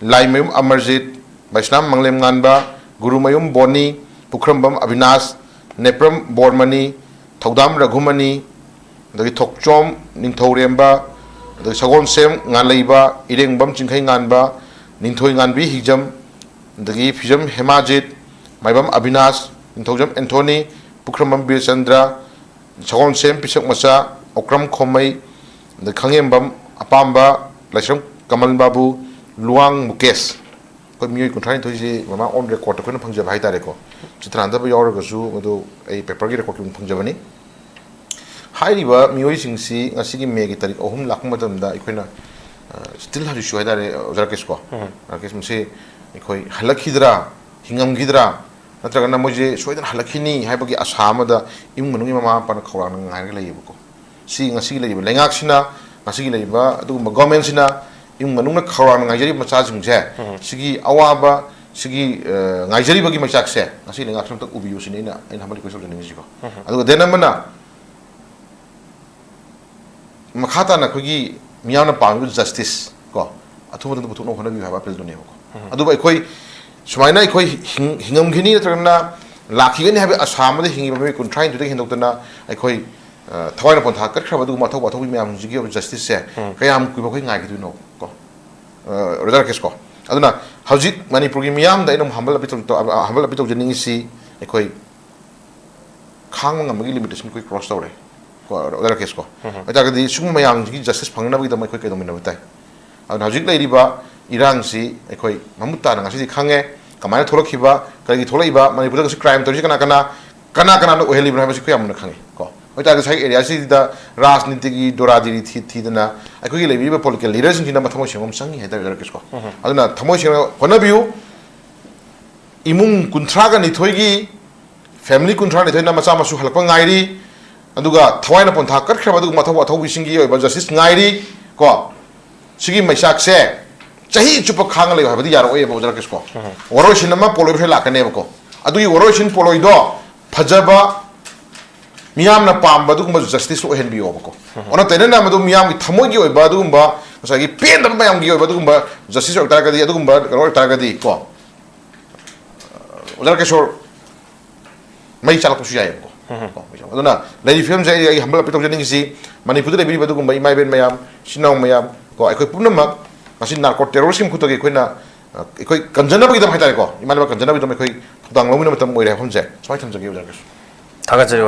laimayum amarjit vaisnam manglem nganba gurumayum boni pukrambam avinash nepram bormani thodam raghumani dagi thokchom ningthoremba dagi sagon sem nganleiba irengbam chingkhai nganba ningthoi nganbi hijam dagi phijam hemajit maibam avinash ningthojam anthony pukrambam birchandra sagon sem pisak masa okram khomai dagi khangembam apamba laisram kamal babu luang mukesh ko mi kunthai thoisi mama on record ko na phangja bhai tare ko chitranda ba yor ga su ado ei paper gi record phangja bani hairiba mioi singsi ngasi gi megi tarik ohum lakh matam da ikoina still hari shu haidare jarkes ko rakes mse ikoi halakhidra hingam gidra natraga na moje soidan halakhini haibagi asama da im manungi mama pan khawra na ngai ga leibo ko si ngasi gi leibo lengak sina ngasi gi leiba adu government sina im manung na khawra na ngai jari macha jingje sigi awaba sigi ngai jari bagi machak se ngasi lengak sam tak ubiyo sini na in hamali ko sojan ngi ko adu denamana makhata na khogi miyana pangul justice ko ꯑꯊꯨꯕ ꯃꯇꯝꯗ ꯄꯨꯊꯣꯛꯅꯕ ꯍꯣꯠꯅꯕꯤꯌꯨ ꯍꯥꯏꯕ ꯑꯄꯤꯜꯗꯨꯅꯦꯕꯀꯣ ꯑꯗꯨꯕꯨ ꯑꯩꯈꯣꯏ ꯁꯨꯃꯥꯏꯅ ꯑꯩꯈꯣꯏ ꯍꯤꯡꯉꯝꯈꯤꯅꯤ ꯅꯠꯇ꯭ꯔꯒꯅ ꯂꯥꯛꯈꯤꯒꯅꯤ ꯍꯥꯏꯕ ꯑꯁꯥ ꯑꯃꯗ ꯍꯤꯡꯉꯤꯕ ꯃꯤꯑꯣꯏ 30-30 ꯍꯦꯟꯗꯣꯛꯇꯅ ꯑꯩꯈꯣꯏ ꯊꯋꯥꯏꯅ ꯄꯣꯟꯊꯥ ꯀꯠꯈ꯭ꯔꯕ ꯑꯗꯨꯒꯨꯝꯕ ꯑꯊꯧꯕ ꯑꯊꯧꯕꯤ ꯃꯌꯥꯝꯁꯤꯒꯤ ꯑꯣꯏꯕ ꯖꯁꯇꯤꯁꯁꯦ ꯀꯌꯥꯝ ꯀꯨꯏꯕ ꯑꯩꯈꯣꯏ ꯉꯥꯏꯈꯤꯗꯣꯏꯅꯣ ꯀꯣ ꯔꯣꯖꯥ ꯔꯥꯀꯦꯁ ꯀꯣ ꯑꯗꯨꯅ ꯍꯧꯖꯤꯛ ꯃꯅꯤꯄꯨꯔꯒꯤ ꯃꯤꯌꯥꯝꯗ ꯑꯩꯅ ꯍꯝꯕꯜ ꯑꯄꯤꯜ ꯇꯧꯖꯅꯤꯡꯉꯤꯁꯤ ꯑꯩꯈꯣꯏ ꯈꯥꯡꯕ ꯉꯝꯕꯒꯤ ꯂꯤꯃꯤꯇꯦꯁꯟ ꯑꯩꯈꯣꯏ ꯀ꯭ꯔꯣꯁ ꯇꯧꯔꯦ ꯀꯣ ꯔꯣꯖꯥ ꯔꯥꯀꯦꯁ ꯀꯣ ꯑꯗꯨꯇꯥꯔꯒꯗꯤ ꯁꯤꯒꯨꯝꯕ ꯃꯌꯥꯝꯁꯤꯒꯤ ꯖꯁꯇꯤꯁ ꯐꯪꯅꯕꯒꯤꯗꯃꯛ ꯑꯩꯈꯣꯏ ꯀꯩꯗꯧꯃꯤꯟꯅꯕ ꯇꯥꯏ ꯑꯗꯨꯅ ꯍꯧꯖꯤꯛ ꯂꯩꯔꯤꯕ ꯏꯔꯥꯡꯁꯤ ꯑꯩꯈꯣꯏ ꯃꯃꯨꯠ ꯇꯥꯅ ꯉꯁꯤꯗꯤ ꯈꯪꯉꯦ ꯀꯃꯥꯏꯅ ꯊꯣꯛꯂꯛꯈꯤꯕ ꯀꯔꯤꯒꯤ ꯊꯣꯛꯂꯛꯏꯕ ꯃꯅꯤꯄꯨꯔꯗ ꯉꯁꯤ ꯀ꯭ꯔꯥꯏꯝ ꯇꯧꯔꯤꯁꯤ ꯀꯅꯥꯅ ꯑꯣꯏꯍꯜꯂꯤꯕꯅꯣ ꯍꯥꯏꯕꯁꯤ ꯑꯩꯈꯣꯏ ꯌꯥꯝꯅ ꯈꯪꯉꯤ ꯀꯣ ꯑꯣꯏꯇꯥꯔꯒꯗꯤ ꯉꯁꯥꯏ ꯑꯦꯔꯤꯌꯥꯁꯤꯗ ꯔꯥꯖꯅꯤꯇꯤꯒꯤ ꯗꯣꯔꯥꯗꯤꯔꯤ ꯊꯤꯗꯅ ꯑꯩꯈꯣꯏꯒꯤ ꯂꯩꯕꯤꯔꯤꯕ ꯄꯣꯂꯤꯇꯤꯀꯦꯜ ꯂꯤꯗꯔꯁꯤꯡꯁꯤꯅ ꯊꯃꯣꯏ ꯁꯦꯡꯕ ꯑꯃ ꯆꯪꯉꯤ ꯍꯥꯏꯇꯥꯔꯦ ꯔꯥꯀꯦꯁ ꯀꯣ ꯑꯗꯨꯅ ꯊꯃꯣꯏ ꯁꯦꯡꯅ ꯍꯣꯠꯅꯕꯤꯌꯨ ꯏꯃꯨꯡ 32ꯒꯤ ꯐꯦꯃꯤꯂꯤ 32ꯅ ꯃꯆꯥ ꯃꯁꯨ ꯍꯜꯂꯛꯄ ꯉꯥꯏꯔꯤ ꯑꯗꯨꯒ ꯊꯋꯥꯏꯅ ꯄꯣꯟꯊꯥ ꯀꯠꯈ꯭ꯔꯕ ꯑꯗꯨꯒꯨꯝꯕ ꯑꯊꯧꯕꯤꯁꯤꯡꯒꯤ ꯑꯣꯏꯕ ꯖꯁꯇꯤꯁ ꯉꯥꯏꯔꯤ ꯀꯣ ꯁꯤꯒꯤ ꯃꯩꯆꯥꯛꯁꯦ ꯆꯍꯤ ꯆꯨꯞꯄ ꯈꯥꯡꯉ ꯂꯩꯌꯨ ꯍꯥꯏꯕꯗꯤ ꯌꯥꯔꯛꯑꯣꯏꯕ ꯑꯣꯖꯥ ꯔꯥꯀꯦꯁ ꯀꯣ ꯋꯥꯔꯣꯏꯁꯤꯟ ꯑꯃ ꯄꯣꯂꯣꯏꯕ ꯂꯥꯛꯀꯅꯦꯕꯀꯣ ꯑꯗꯨꯒꯤ ꯋꯥꯔꯣꯏꯁꯤꯟ ꯄꯣꯂꯣꯏꯗꯣ ꯐꯖꯕ ꯃꯤꯌꯥꯝꯅ ꯄꯥꯝꯕ ꯑꯗꯨꯒꯨꯝꯕ ꯖꯁꯇꯤꯁ ꯑꯣꯏꯍꯟꯕꯤꯌꯣꯕꯀꯣ ꯑꯣꯟꯅ ꯇꯩꯅꯅ ꯃꯗꯨ ꯃꯤꯌꯥꯝꯒꯤ ꯊꯃꯣꯏꯒꯤ ꯑꯣꯏꯕ ꯑꯗꯨꯒꯨꯝꯕ ꯉꯁꯥꯏꯒꯤ ꯄꯦꯟꯗꯕ ꯃꯌꯥꯝꯒꯤ ꯑꯣꯏꯕ ꯑꯗꯨꯒꯨꯝꯕ ꯖꯁꯇꯤꯁ ꯑꯣꯏꯇꯥꯔꯒꯗꯤ ꯑꯗꯨꯒꯨꯝꯕ ꯀꯩꯅꯣ ꯑꯣꯏꯇꯥꯔꯒꯗꯤ ꯀꯣ ꯑꯣꯖꯥ ꯔꯥꯀꯦꯁꯣꯔ ꯃꯩ ꯆꯥꯂꯛꯄꯁꯨ ꯌꯥꯏꯌꯦꯕꯀꯣ ꯑꯗꯨꯅ ꯂꯩꯔꯤꯕ ꯐꯤꯕꯝꯁꯦ ꯑꯩ ꯍꯝꯕꯜ ꯑꯄꯤꯜ ꯇꯧꯖꯅꯤꯡꯉꯤꯁꯤ ꯃꯅꯤꯄꯨꯔꯗ ꯂꯩꯕꯤꯔꯤꯕ ꯑꯗꯨꯒꯨꯝꯕ ꯏꯃꯥ ꯏꯕꯦꯟ ꯃꯌꯥꯝ ꯏꯆꯤꯟ ꯏꯅꯥꯎ ꯃꯌꯥꯝ ꯀꯣ ꯑꯩꯈꯣꯏ ꯄꯨꯝꯅꯃꯛ ꯉꯁꯤ ꯅꯥꯔꯀꯣ ꯇꯦꯔꯣꯔꯤꯁꯀꯤ ꯃꯈꯨꯠꯇꯒꯤ ꯑꯩꯈꯣꯏ ꯀꯟꯖꯅꯕꯒꯤꯗꯃꯛ ꯍꯥꯏꯇꯥꯔꯦꯀꯣ ꯏꯃꯥꯟꯅꯕ ꯀꯟꯖꯅꯕꯒꯤꯗꯃꯛ ꯑꯩꯈꯣꯏ ꯊꯧꯗꯥꯡ ꯂꯧꯃꯤꯟꯅꯕ ꯃꯇꯝ ꯑꯣꯏꯔꯦ ꯍꯥꯏꯕ ꯃꯐꯝꯁꯦ ꯁꯨꯃꯥꯏꯅ ꯊꯝꯖꯒꯦ ꯑꯣꯖꯥ ꯔꯥꯀꯦꯁ थागत जरी